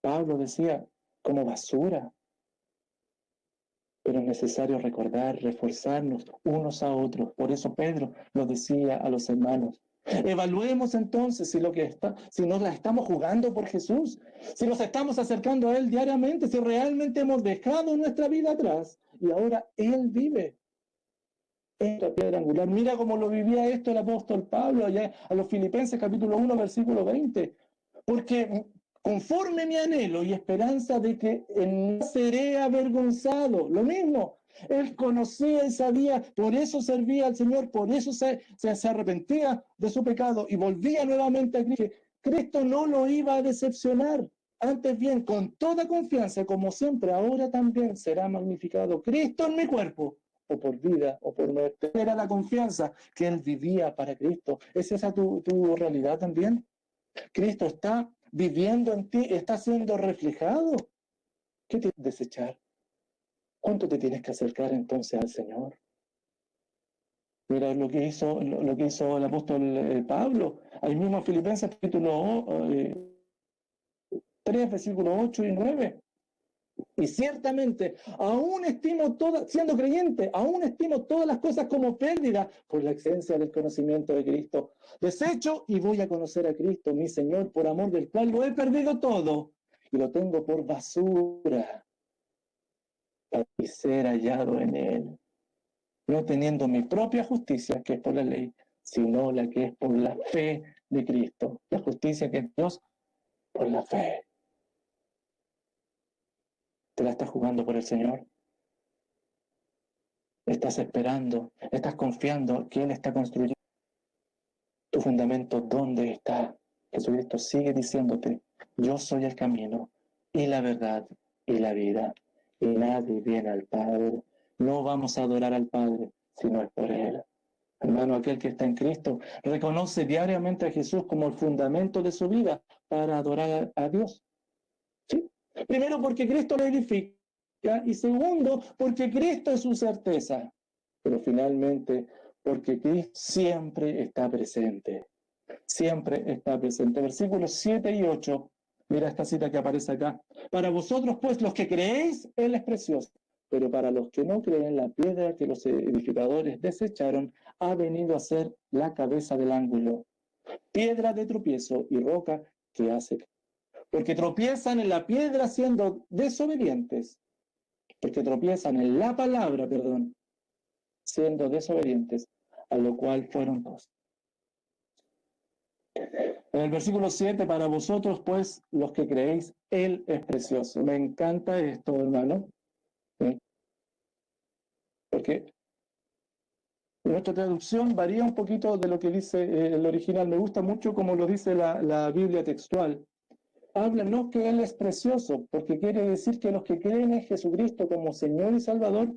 Pablo decía, como basura. Pero es necesario recordar, reforzarnos unos a otros. Por eso Pedro lo decía a los hermanos. Evaluemos entonces si nos la estamos jugando por Jesús, si nos estamos acercando a Él diariamente, si realmente hemos dejado nuestra vida atrás y ahora Él vive. Esta piedra angular. Mira cómo lo vivía esto el apóstol Pablo allá a los Filipenses capítulo 1 versículo 20. Porque conforme mi anhelo y esperanza de que no seré avergonzado, lo mismo, él conocía y sabía, por eso servía al Señor, por eso se arrepentía de su pecado y volvía nuevamente a Cristo. Cristo no lo iba a decepcionar. Antes bien, con toda confianza, como siempre, ahora también será magnificado Cristo en mi cuerpo, o por vida o por muerte. Era la confianza que él vivía para Cristo. ¿Es esa tu realidad también? Cristo está viviendo en ti, está siendo reflejado. ¿Qué tienes que desechar? ¿Cuánto te tienes que acercar entonces al Señor? Mira lo que hizo el apóstol Pablo, ahí mismo en Filipenses capítulo 3, versículos 8 y 9. Y ciertamente, aún estimo todas, siendo creyente, aún estimo todas las cosas como pérdida por la excelencia del conocimiento de Cristo. Desecho y voy a conocer a Cristo, mi Señor, por amor del cual lo he perdido todo y lo tengo por basura y ser hallado en Él, no teniendo mi propia justicia, que es por la ley, sino la que es por la fe de Cristo, la justicia que es Dios por la fe. ¿Te la estás jugando por el Señor? ¿Estás esperando? ¿Estás confiando que Él está construyendo? ¿Tu fundamento dónde está? Jesucristo sigue diciéndote, yo soy el camino y la verdad y la vida, y nadie viene al Padre. No vamos a adorar al Padre si no es por Él. Hermano, aquel que está en Cristo reconoce diariamente a Jesús como el fundamento de su vida para adorar a Dios. ¿Sí? Primero, porque Cristo lo edifica, y segundo, porque Cristo es su certeza. Pero finalmente, porque Cristo siempre está presente. Siempre está presente. Versículos 7 y 8. Mira esta cita que aparece acá. Para vosotros, pues, los que creéis, Él es precioso. Pero para los que no creen, la piedra que los edificadores desecharon ha venido a ser la cabeza del ángulo. Piedra de tropiezo y roca que hace. Porque tropiezan en la piedra siendo desobedientes. Porque tropiezan en la palabra, perdón, siendo desobedientes, a lo cual fueron dos. En el versículo 7, para vosotros, pues, los que creéis, Él es precioso. Me encanta esto, hermano, ¿sí? Porque nuestra traducción varía un poquito de lo que dice el original. Me gusta mucho como lo dice la Biblia textual. Habla no que Él es precioso, porque quiere decir que los que creen en Jesucristo como Señor y Salvador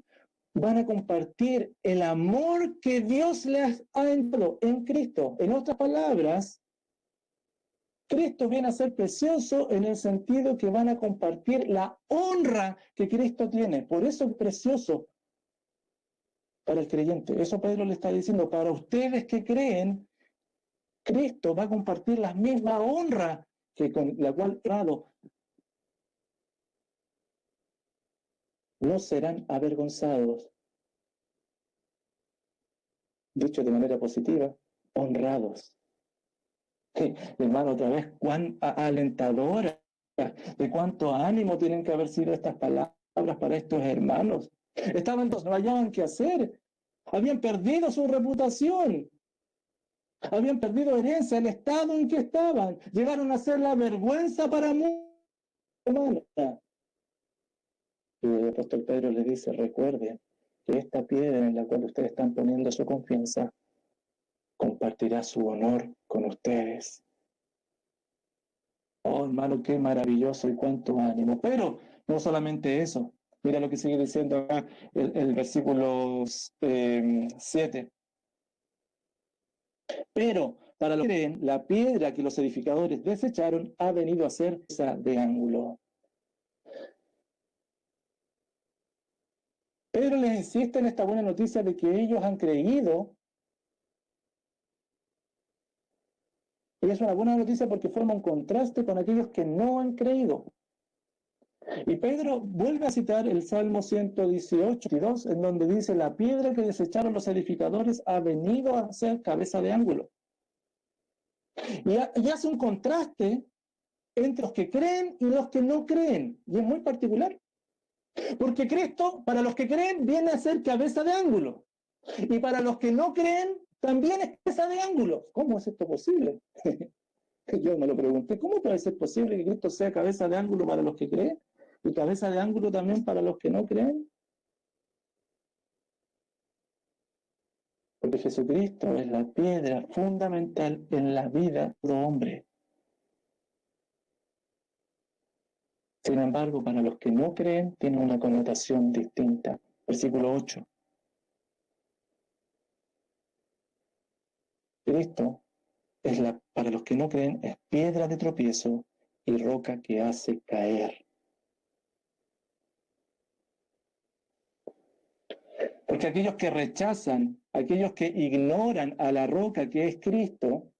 van a compartir el amor que Dios les ha enviado en Cristo. En otras palabras, Cristo viene a ser precioso en el sentido que van a compartir la honra que Cristo tiene. Por eso es precioso para el creyente. Eso Pedro le está diciendo. Para ustedes que creen, Cristo va a compartir la misma honra que con la cual dado. No serán avergonzados. Dicho de manera positiva, honrados. Sí, hermano, otra vez, cuán alentadora, de cuánto ánimo tienen que haber sido estas palabras para estos hermanos. Estaban dos, no hallaban qué hacer, habían perdido su reputación, habían perdido herencia, el estado en que estaban, llegaron a ser la vergüenza para muchos hermanos. Y el apóstol Pedro les dice, recuerden que esta piedra en la cual ustedes están poniendo su confianza compartirá su honor con ustedes. Oh, hermano, qué maravilloso y cuánto ánimo. Pero no solamente eso. Mira lo que sigue diciendo acá el versículo 7. Pero para los que creen, la piedra que los edificadores desecharon ha venido a ser esa de ángulo. Pedro les insiste en esta buena noticia de que ellos han creído. Y es una buena noticia porque forma un contraste con aquellos que no han creído. Y Pedro vuelve a citar el Salmo 118, en donde dice, la piedra que desecharon los edificadores ha venido a ser cabeza de ángulo. Y hace un contraste entre los que creen y los que no creen. Y es muy particular. Porque Cristo, para los que creen, viene a ser cabeza de ángulo. Y para los que no creen, también es cabeza de ángulo. ¿Cómo es esto posible? Yo me lo pregunté, ¿cómo puede ser posible que Cristo sea cabeza de ángulo para los que creen y cabeza de ángulo también para los que no creen? Porque Jesucristo es la piedra fundamental en la vida de todo hombre. Sin embargo, para los que no creen, tiene una connotación distinta. Versículo 8. Cristo es para los que no creen, es piedra de tropiezo y roca que hace caer. Porque aquellos que rechazan, aquellos que ignoran a la roca que es Cristo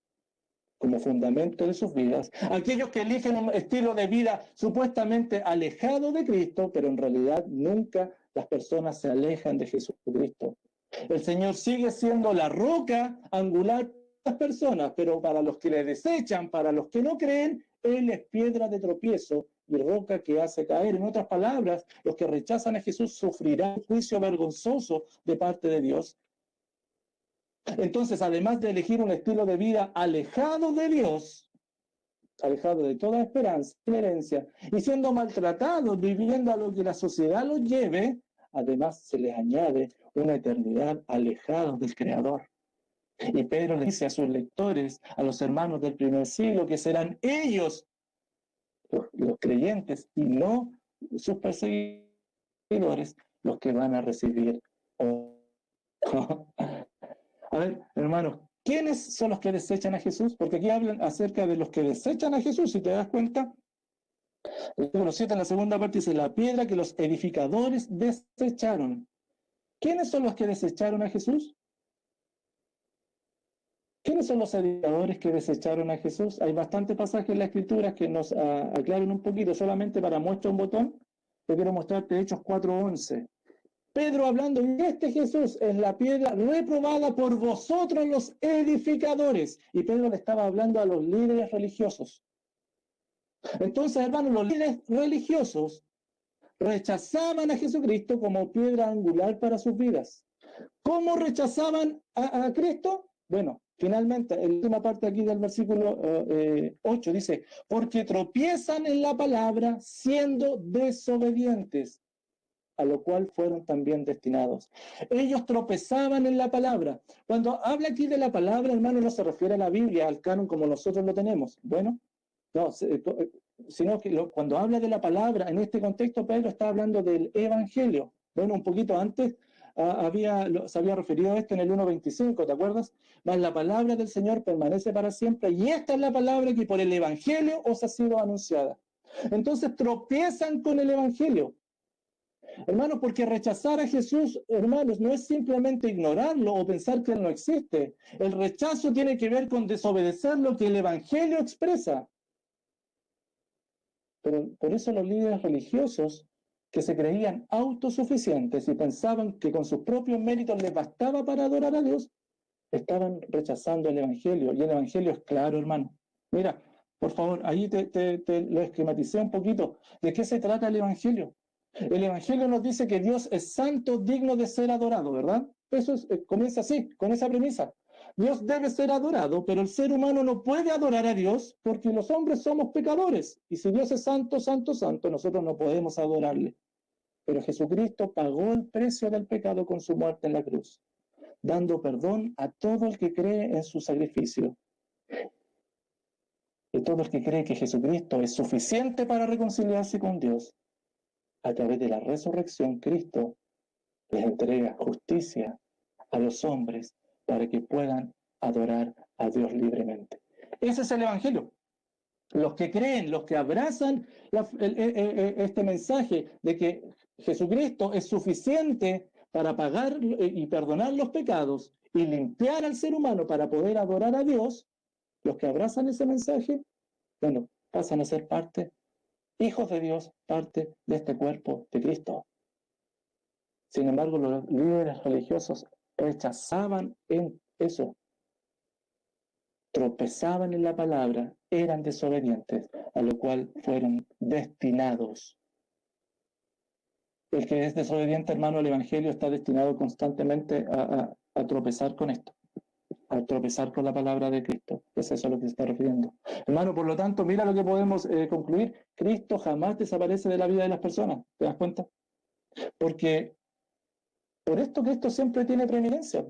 como fundamento de sus vidas, aquellos que eligen un estilo de vida supuestamente alejado de Cristo, pero en realidad nunca las personas se alejan de Jesucristo. El Señor sigue siendo la roca angular para las personas, pero para los que le desechan, para los que no creen, Él es piedra de tropiezo y roca que hace caer. En otras palabras, los que rechazan a Jesús sufrirán un juicio vergonzoso de parte de Dios. Entonces, además de elegir un estilo de vida alejado de Dios, alejado de toda esperanza, herencia, y siendo maltratados, viviendo a lo que la sociedad los lleve, además se les añade una eternidad alejados del Creador. Y Pedro le dice a sus lectores, a los hermanos del primer siglo, que serán ellos, los creyentes, y no sus perseguidores, los que van a recibir. A ver, hermanos, ¿quiénes son los que desechan a Jesús? Porque aquí hablan acerca de los que desechan a Jesús, si te das cuenta. El versículo 7 en la segunda parte dice, la piedra que los edificadores desecharon. ¿Quiénes son los que desecharon a Jesús? ¿Quiénes son los edificadores que desecharon a Jesús? Hay bastantes pasajes en la Escritura que nos aclaren un poquito, solamente para muestra un botón. Yo quiero mostrarte Hechos 4:11. Pedro hablando, y este Jesús es la piedra reprobada por vosotros los edificadores. Y Pedro le estaba hablando a los líderes religiosos. Entonces, hermanos, los líderes religiosos rechazaban a Jesucristo como piedra angular para sus vidas. ¿Cómo rechazaban a Cristo? Bueno, finalmente, en la última parte aquí del versículo 8 dice, porque tropiezan en la palabra siendo desobedientes, a lo cual fueron también destinados. Ellos tropezaban en la palabra. Cuando habla aquí de la palabra, hermano, no se refiere a la Biblia, al canon como nosotros lo tenemos. Bueno, no, sino que cuando habla de la palabra, en este contexto Pedro está hablando del Evangelio. Bueno, un poquito antes se había referido a esto en el 1:25, ¿te acuerdas? Mas la palabra del Señor permanece para siempre, y esta es la palabra que por el Evangelio os ha sido anunciada. Entonces tropiezan con el Evangelio. Hermanos, porque rechazar a Jesús, hermanos, no es simplemente ignorarlo o pensar que él no existe. El rechazo tiene que ver con desobedecer lo que el Evangelio expresa. Pero por eso los líderes religiosos que se creían autosuficientes y pensaban que con sus propios méritos les bastaba para adorar a Dios, estaban rechazando el Evangelio. Y el Evangelio es claro, hermano. Mira, por favor, ahí te lo esquematicé un poquito. ¿De qué se trata el Evangelio? El Evangelio nos dice que Dios es santo, digno de ser adorado, ¿verdad? Eso comienza así, con esa premisa. Dios debe ser adorado, pero el ser humano no puede adorar a Dios porque los hombres somos pecadores. Y si Dios es santo, santo, santo, nosotros no podemos adorarle. Pero Jesucristo pagó el precio del pecado con su muerte en la cruz, dando perdón a todo el que cree en su sacrificio. Y todo el que cree que Jesucristo es suficiente para reconciliarse con Dios, a través de la resurrección, Cristo les entrega justicia a los hombres para que puedan adorar a Dios libremente. Ese es el Evangelio. Los que creen, los que abrazan este mensaje de que Jesucristo es suficiente para pagar y perdonar los pecados y limpiar al ser humano para poder adorar a Dios, los que abrazan ese mensaje, bueno, pasan a ser parte, hijos de Dios, parte de este cuerpo de Cristo. Sin embargo, los líderes religiosos rechazaban en eso, tropezaban en la palabra, eran desobedientes, a lo cual fueron destinados. El que es desobediente, hermano, al Evangelio está destinado constantemente a tropezar con esto, a tropezar con la palabra de Cristo. Es eso a lo que se está refiriendo. Hermano, por lo tanto, mira lo que podemos concluir. Cristo jamás desaparece de la vida de las personas. ¿Te das cuenta? Porque por esto Cristo siempre tiene preeminencia.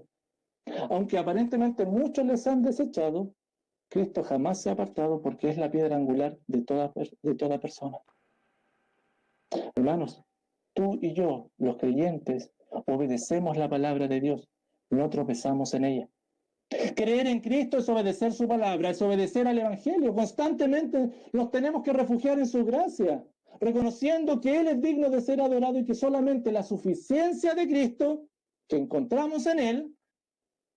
Aunque aparentemente muchos les han desechado, Cristo jamás se ha apartado porque es la piedra angular de toda persona. Hermanos, tú y yo, los creyentes, obedecemos la palabra de Dios, no tropezamos en ella. Creer en Cristo es obedecer su palabra, es obedecer al Evangelio. Constantemente nos tenemos que refugiar en su gracia, reconociendo que Él es digno de ser adorado y que solamente la suficiencia de Cristo que encontramos en Él,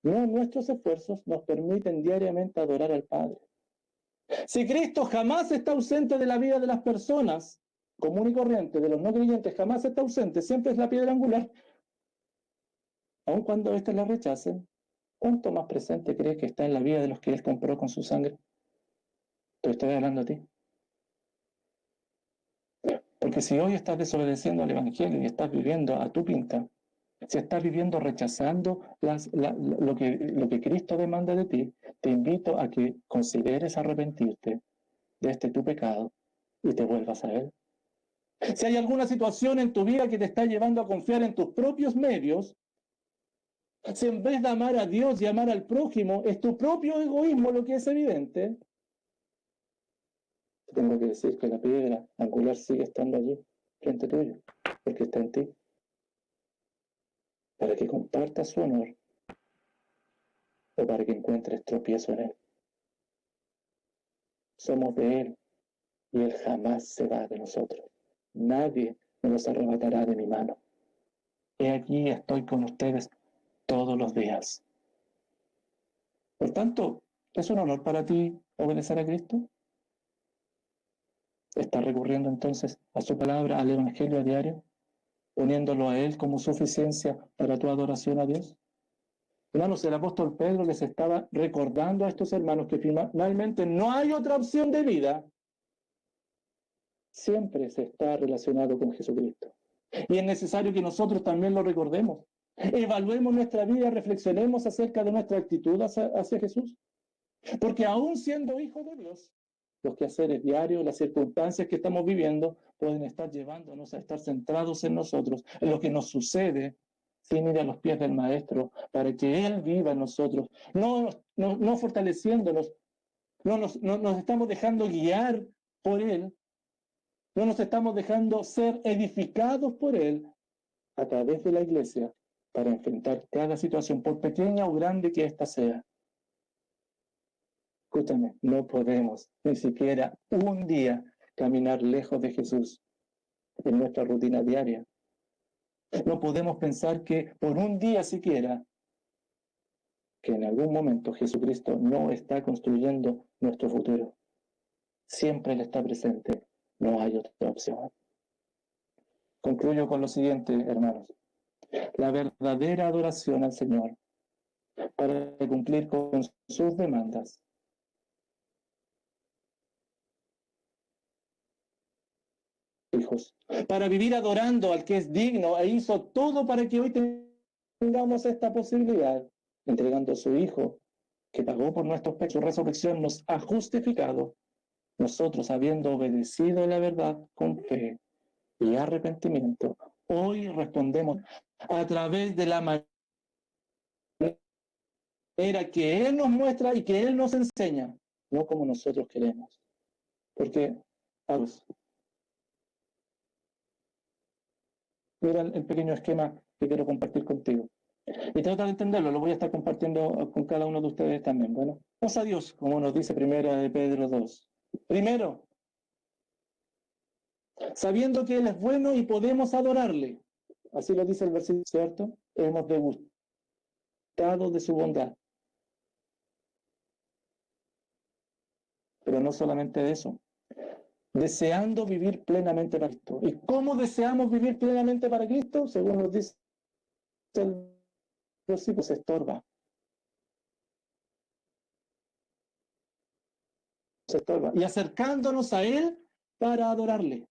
no nuestros esfuerzos, nos permiten diariamente adorar al Padre. Si Cristo jamás está ausente de la vida de las personas, común y corriente, de los no creyentes, jamás está ausente, siempre es la piedra angular, aun cuando éstas la rechacen, ¿cuánto más presente crees que está en la vida de los que Él compró con su sangre? Te estoy hablando a ti. Porque si hoy estás desobedeciendo al Evangelio y estás viviendo a tu pinta, si estás viviendo rechazando lo que Cristo demanda de ti, te invito a que consideres arrepentirte de este tu pecado y te vuelvas a Él. Si hay alguna situación en tu vida que te está llevando a confiar en tus propios medios, Si en vez de amar a Dios y amar al prójimo, es tu propio egoísmo lo que es evidente, tengo que decir que la piedra angular sigue estando allí, frente tuyo, porque está en ti, para que compartas su honor o para que encuentres tropiezo en él. Somos de él y él jamás se va de nosotros. Nadie me los arrebatará de mi mano. He aquí estoy con ustedes todos los días. Por tanto, ¿es un honor para ti obedecer a Cristo? ¿Estás recurriendo entonces a su palabra, al Evangelio a diario, poniéndolo a Él como suficiencia para tu adoración a Dios? Hermanos, el apóstol Pedro les estaba recordando a estos hermanos que finalmente no hay otra opción de vida. Siempre se está relacionado con Jesucristo. Y es necesario que nosotros también lo recordemos. Evaluemos nuestra vida, reflexionemos acerca de nuestra actitud hacia Jesús. Porque aún siendo hijos de Dios, los quehaceres diarios, las circunstancias que estamos viviendo, pueden estar llevándonos a estar centrados en nosotros, en lo que nos sucede, sin ir a los pies del Maestro, para que Él viva en nosotros, no fortaleciéndonos, no nos estamos dejando guiar por Él, no nos estamos dejando ser edificados por Él a través de la iglesia para enfrentar cada situación, por pequeña o grande que ésta sea. Escúchame, no podemos ni siquiera un día caminar lejos de Jesús en nuestra rutina diaria. No podemos pensar que por un día siquiera, que en algún momento Jesucristo no está construyendo nuestro futuro. Siempre Él está presente, no hay otra opción. Concluyo con lo siguiente, hermanos. La verdadera adoración al Señor para cumplir con sus demandas hijos, para vivir adorando al que es digno e hizo todo para que hoy tengamos esta posibilidad, entregando a su Hijo, que pagó por nuestros pecados, su resurrección nos ha justificado, nosotros habiendo obedecido la verdad con fe y arrepentimiento, hoy respondemos a través de la manera que Él nos muestra y que Él nos enseña, no como nosotros queremos. Porque, mira el pequeño esquema que quiero compartir contigo. Y trata de entenderlo, lo voy a estar compartiendo con cada uno de ustedes también. Bueno, vamos a Dios, como nos dice primera de Pedro 2. Primero, sabiendo que Él es bueno y podemos adorarle. Así lo dice el versículo, ¿cierto? Hemos degustado de su bondad. Pero no solamente eso. Deseando vivir plenamente para Cristo. ¿Y cómo deseamos vivir plenamente para Cristo? Según nos dice el versículo, se estorba. Se estorba. Y acercándonos a Él para adorarle.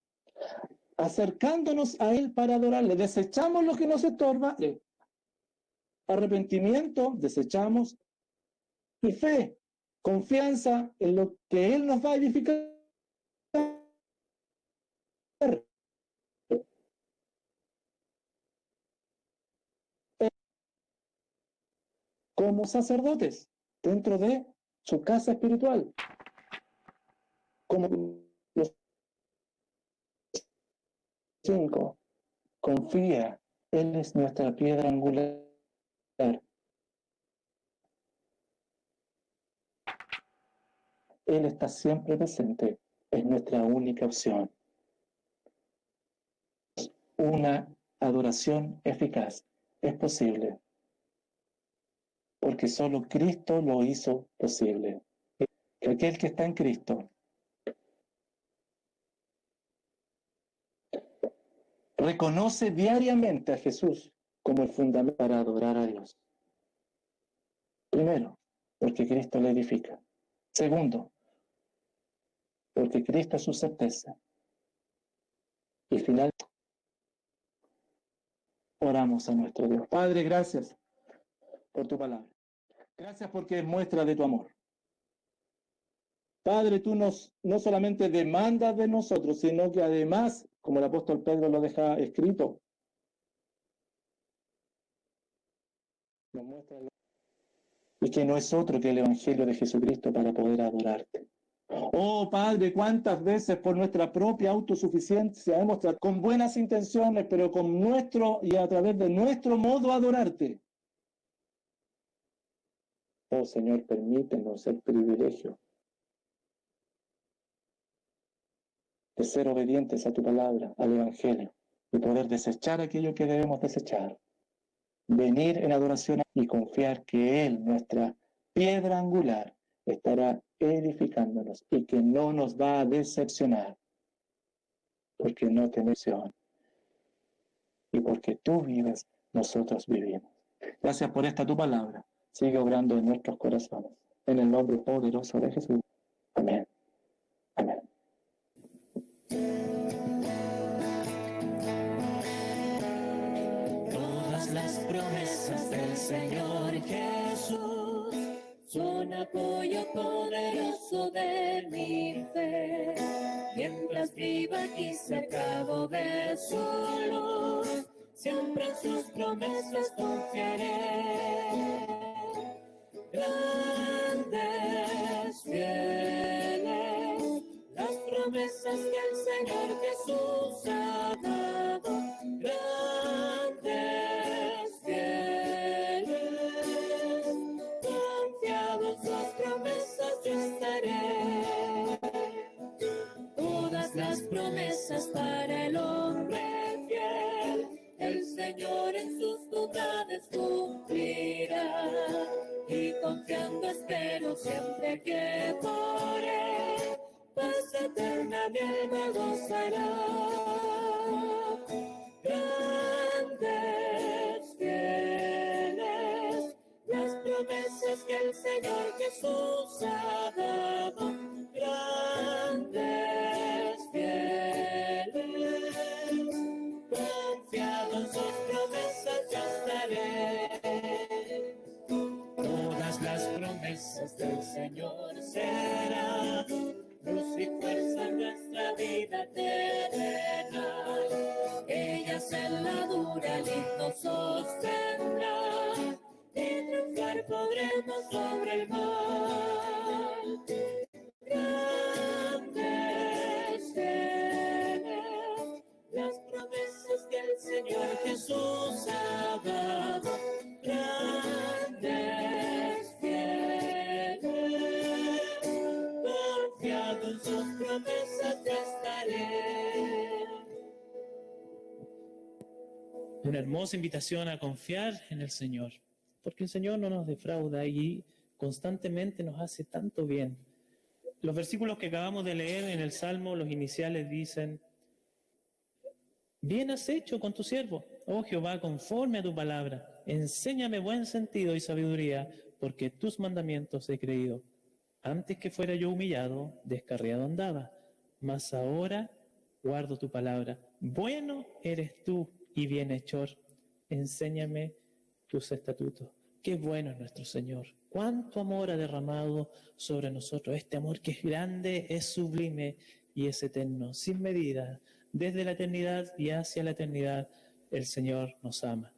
Acercándonos a Él para adorarle. Desechamos lo que nos estorba. Arrepentimiento, desechamos. Y fe, confianza en lo que Él nos va a edificar. Como sacerdotes dentro de su casa espiritual. Como los 5, confía, Él es nuestra piedra angular. Él está siempre presente, es nuestra única opción. Una adoración eficaz es posible, porque solo Cristo lo hizo posible. Aquel que está en Cristo reconoce diariamente a Jesús como el fundamento para adorar a Dios. Primero, porque Cristo le edifica. Segundo, porque Cristo es su certeza. Y finalmente, oramos a nuestro Dios. Padre, gracias por tu palabra. Gracias porque es muestra de tu amor. Padre, tú no solamente demandas de nosotros, sino que además, como el apóstol Pedro lo deja escrito, nos muestra y que no es otro que el Evangelio de Jesucristo para poder adorarte. Oh Padre, cuántas veces por nuestra propia autosuficiencia hemos tratado con buenas intenciones, pero con nuestro y a través de nuestro modo adorarte. Oh Señor, permítenos el privilegio de ser obedientes a tu palabra, al Evangelio, y poder desechar aquello que debemos desechar, venir en adoración y confiar que Él, nuestra piedra angular, estará edificándonos y que no nos va a decepcionar, porque no te menciona y porque tú vives, nosotros vivimos. Gracias por esta tu palabra. Sigue obrando en nuestros corazones. En el nombre poderoso de Jesús. Amén. Amén. Todas las promesas del Señor Jesús son apoyo poderoso de mi fe. Mientras viva aquí cercado de su luz, siempre en sus promesas confiaré. Grandes, fieles, las promesas que el Señor Jesús ha dado. Grandes, fieles, confiados en sus promesas yo estaré. Todas las promesas para el hombre fiel, el Señor en sus bondades cumplirá. Y confiando espero siempre que por Él, paz eterna mi alma gozará. Grandes, fieles, las promesas que el Señor Jesús ha dado. Grandes, fieles, confiado en sus promesas yo estaré. Todas las promesas del Señor serán luz y fuerza en nuestra vida terrena. Ellas en la dura lid nos sostendrán y triunfar podremos sobre el mal. Grandes, fieles, las promesas que el Señor Jesús ha dado. Grandes, fieles, confiado en sus promesas ya estaré. Una hermosa invitación a confiar en el Señor, porque el Señor no nos defrauda y constantemente nos hace tanto bien. Los versículos que acabamos de leer en el Salmo, los iniciales dicen: bien has hecho con tu siervo, oh Jehová, conforme a tu palabra. Enséñame buen sentido y sabiduría, porque tus mandamientos he creído. Antes que fuera yo humillado, descarriado andaba, mas ahora guardo tu palabra. Bueno eres tú y bienhechor. Enséñame tus estatutos. Qué bueno es nuestro Señor. Cuánto amor ha derramado sobre nosotros. Este amor que es grande, es sublime y es eterno, sin medida. Desde la eternidad y hacia la eternidad, el Señor nos ama.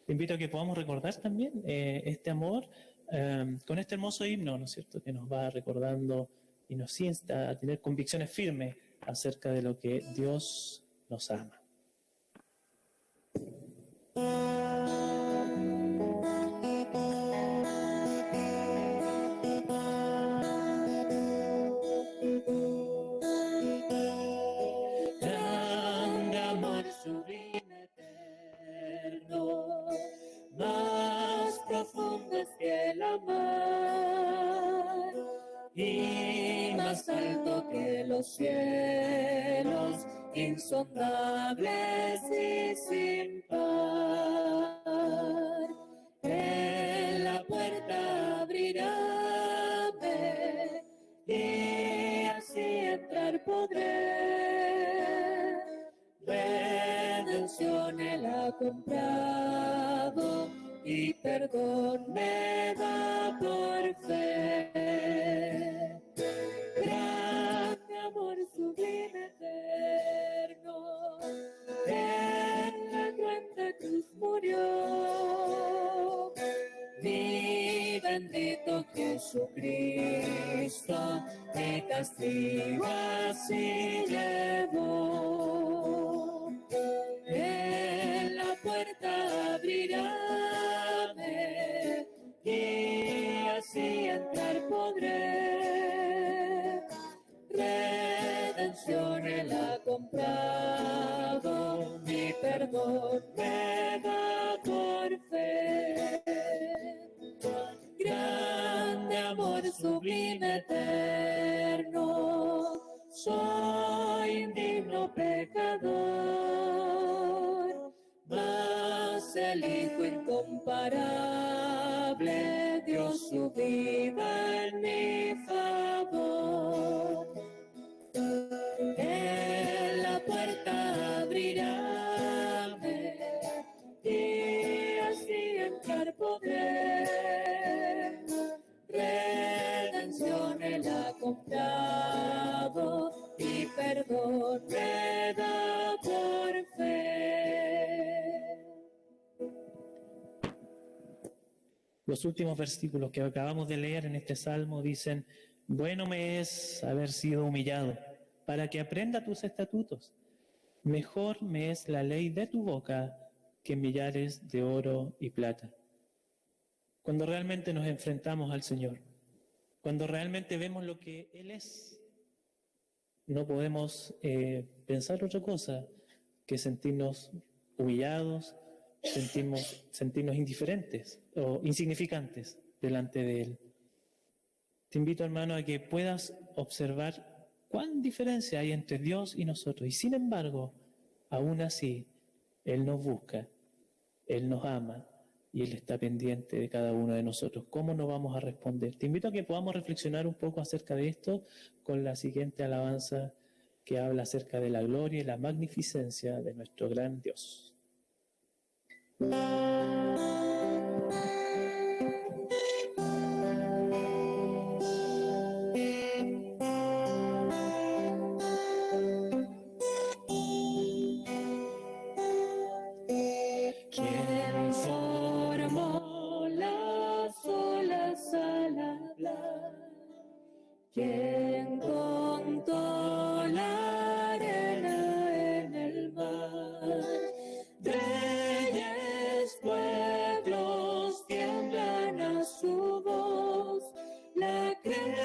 Te invito a que podamos recordar también este amor con este hermoso himno, ¿no es cierto?, que nos va recordando y nos insta a tener convicciones firmes acerca de lo que Dios nos ama. Grande amor sublime eterno, más profundo es que el amar, y más alto que los cielos, insondables y sin par. En la puerta abrirame, y así entrar podré. Redención Él ha comprado y perdón me da por fe. Grande amor sublime eterno, en la cruenta cruz murió. Mi bendito Jesucristo, mi castigo así llevó. En la puerta abrirame y así entrar podré. Redención Él ha comprado, mi perdón me da por fe. Grande amor sublime eterno, soy indigno pecador, mas el Hijo incomparable dio su vida en mi favor. En la puerta abrirame y así entrar podré. Redención Él ha comprado y perdón me da por fe. Los últimos versículos que acabamos de leer en este salmo dicen: bueno me es haber sido humillado, para que aprenda tus estatutos. Mejor me es la ley de tu boca que millares de oro y plata. Cuando realmente nos enfrentamos al Señor, cuando realmente vemos lo que Él es, no podemos pensar otra cosa que sentirnos humillados, sentirnos indiferentes o insignificantes delante de Él. Te invito, hermano, a que puedas observar cuán diferencia hay entre Dios y nosotros. Y sin embargo, aún así, Él nos busca, Él nos ama y Él está pendiente de cada uno de nosotros. ¿Cómo nos vamos a responder? Te invito a que podamos reflexionar un poco acerca de esto con la siguiente alabanza que habla acerca de la gloria y la magnificencia de nuestro gran Dios. ¿Quién formó las olas al hablar? ¿Quién contó la arena en el mar? Reyes, pueblos tiemblan a su voz, la creación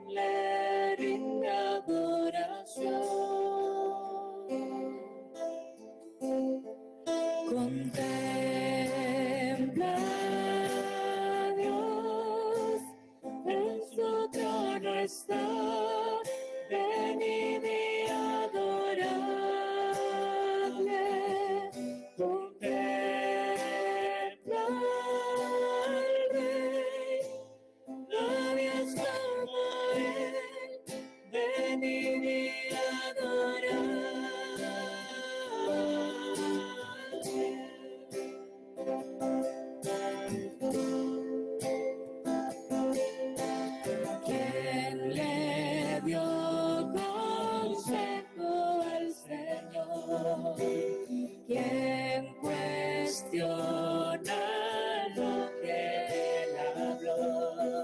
le rinde adoración. Contempla a Dios, en su trono está, venid y adoradle. Contempla al Rey, nadie es como Él, venid y adoradle. ¿Quién le dio consejo al Señor? ¿Quién cuestiona lo que Él habló?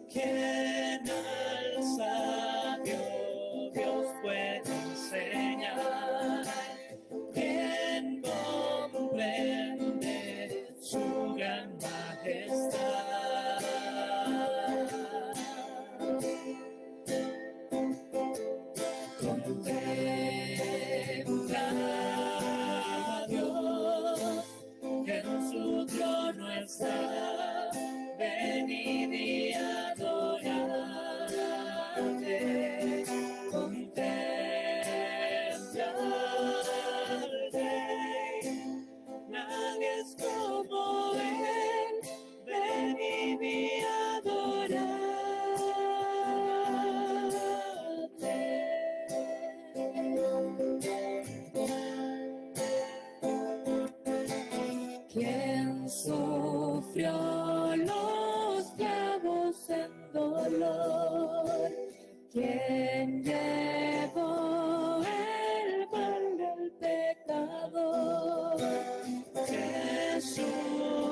¿Quién al sabio Dios puede enseñar? ¿Quién comprende su gran majestad? Contempla a Dios, que en su trono está, venid y adoradle. Contempla al Rey, nadie es como Él, venid y adoradle. ¿Quién sufrió los clavos en dolor? ¿Quién llevó el mal del pecador? Jesús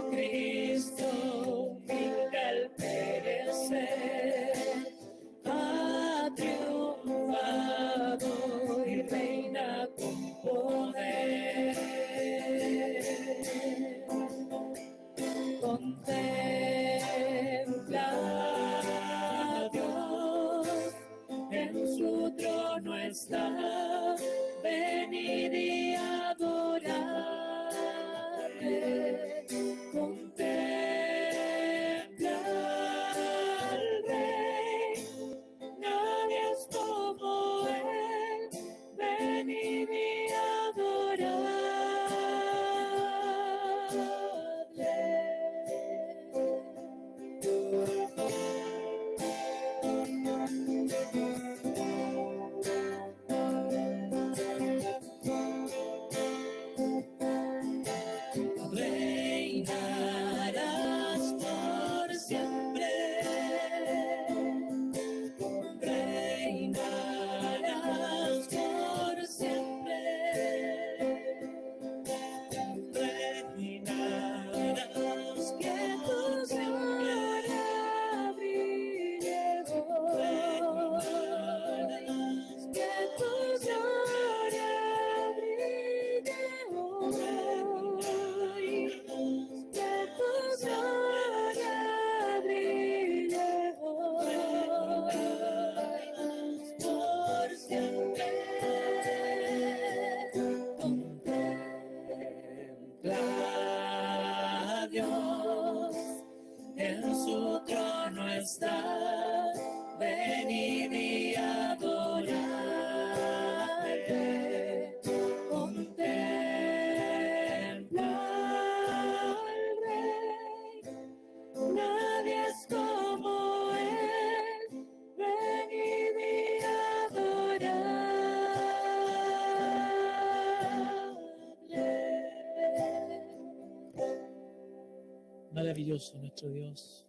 Maravilloso nuestro Dios.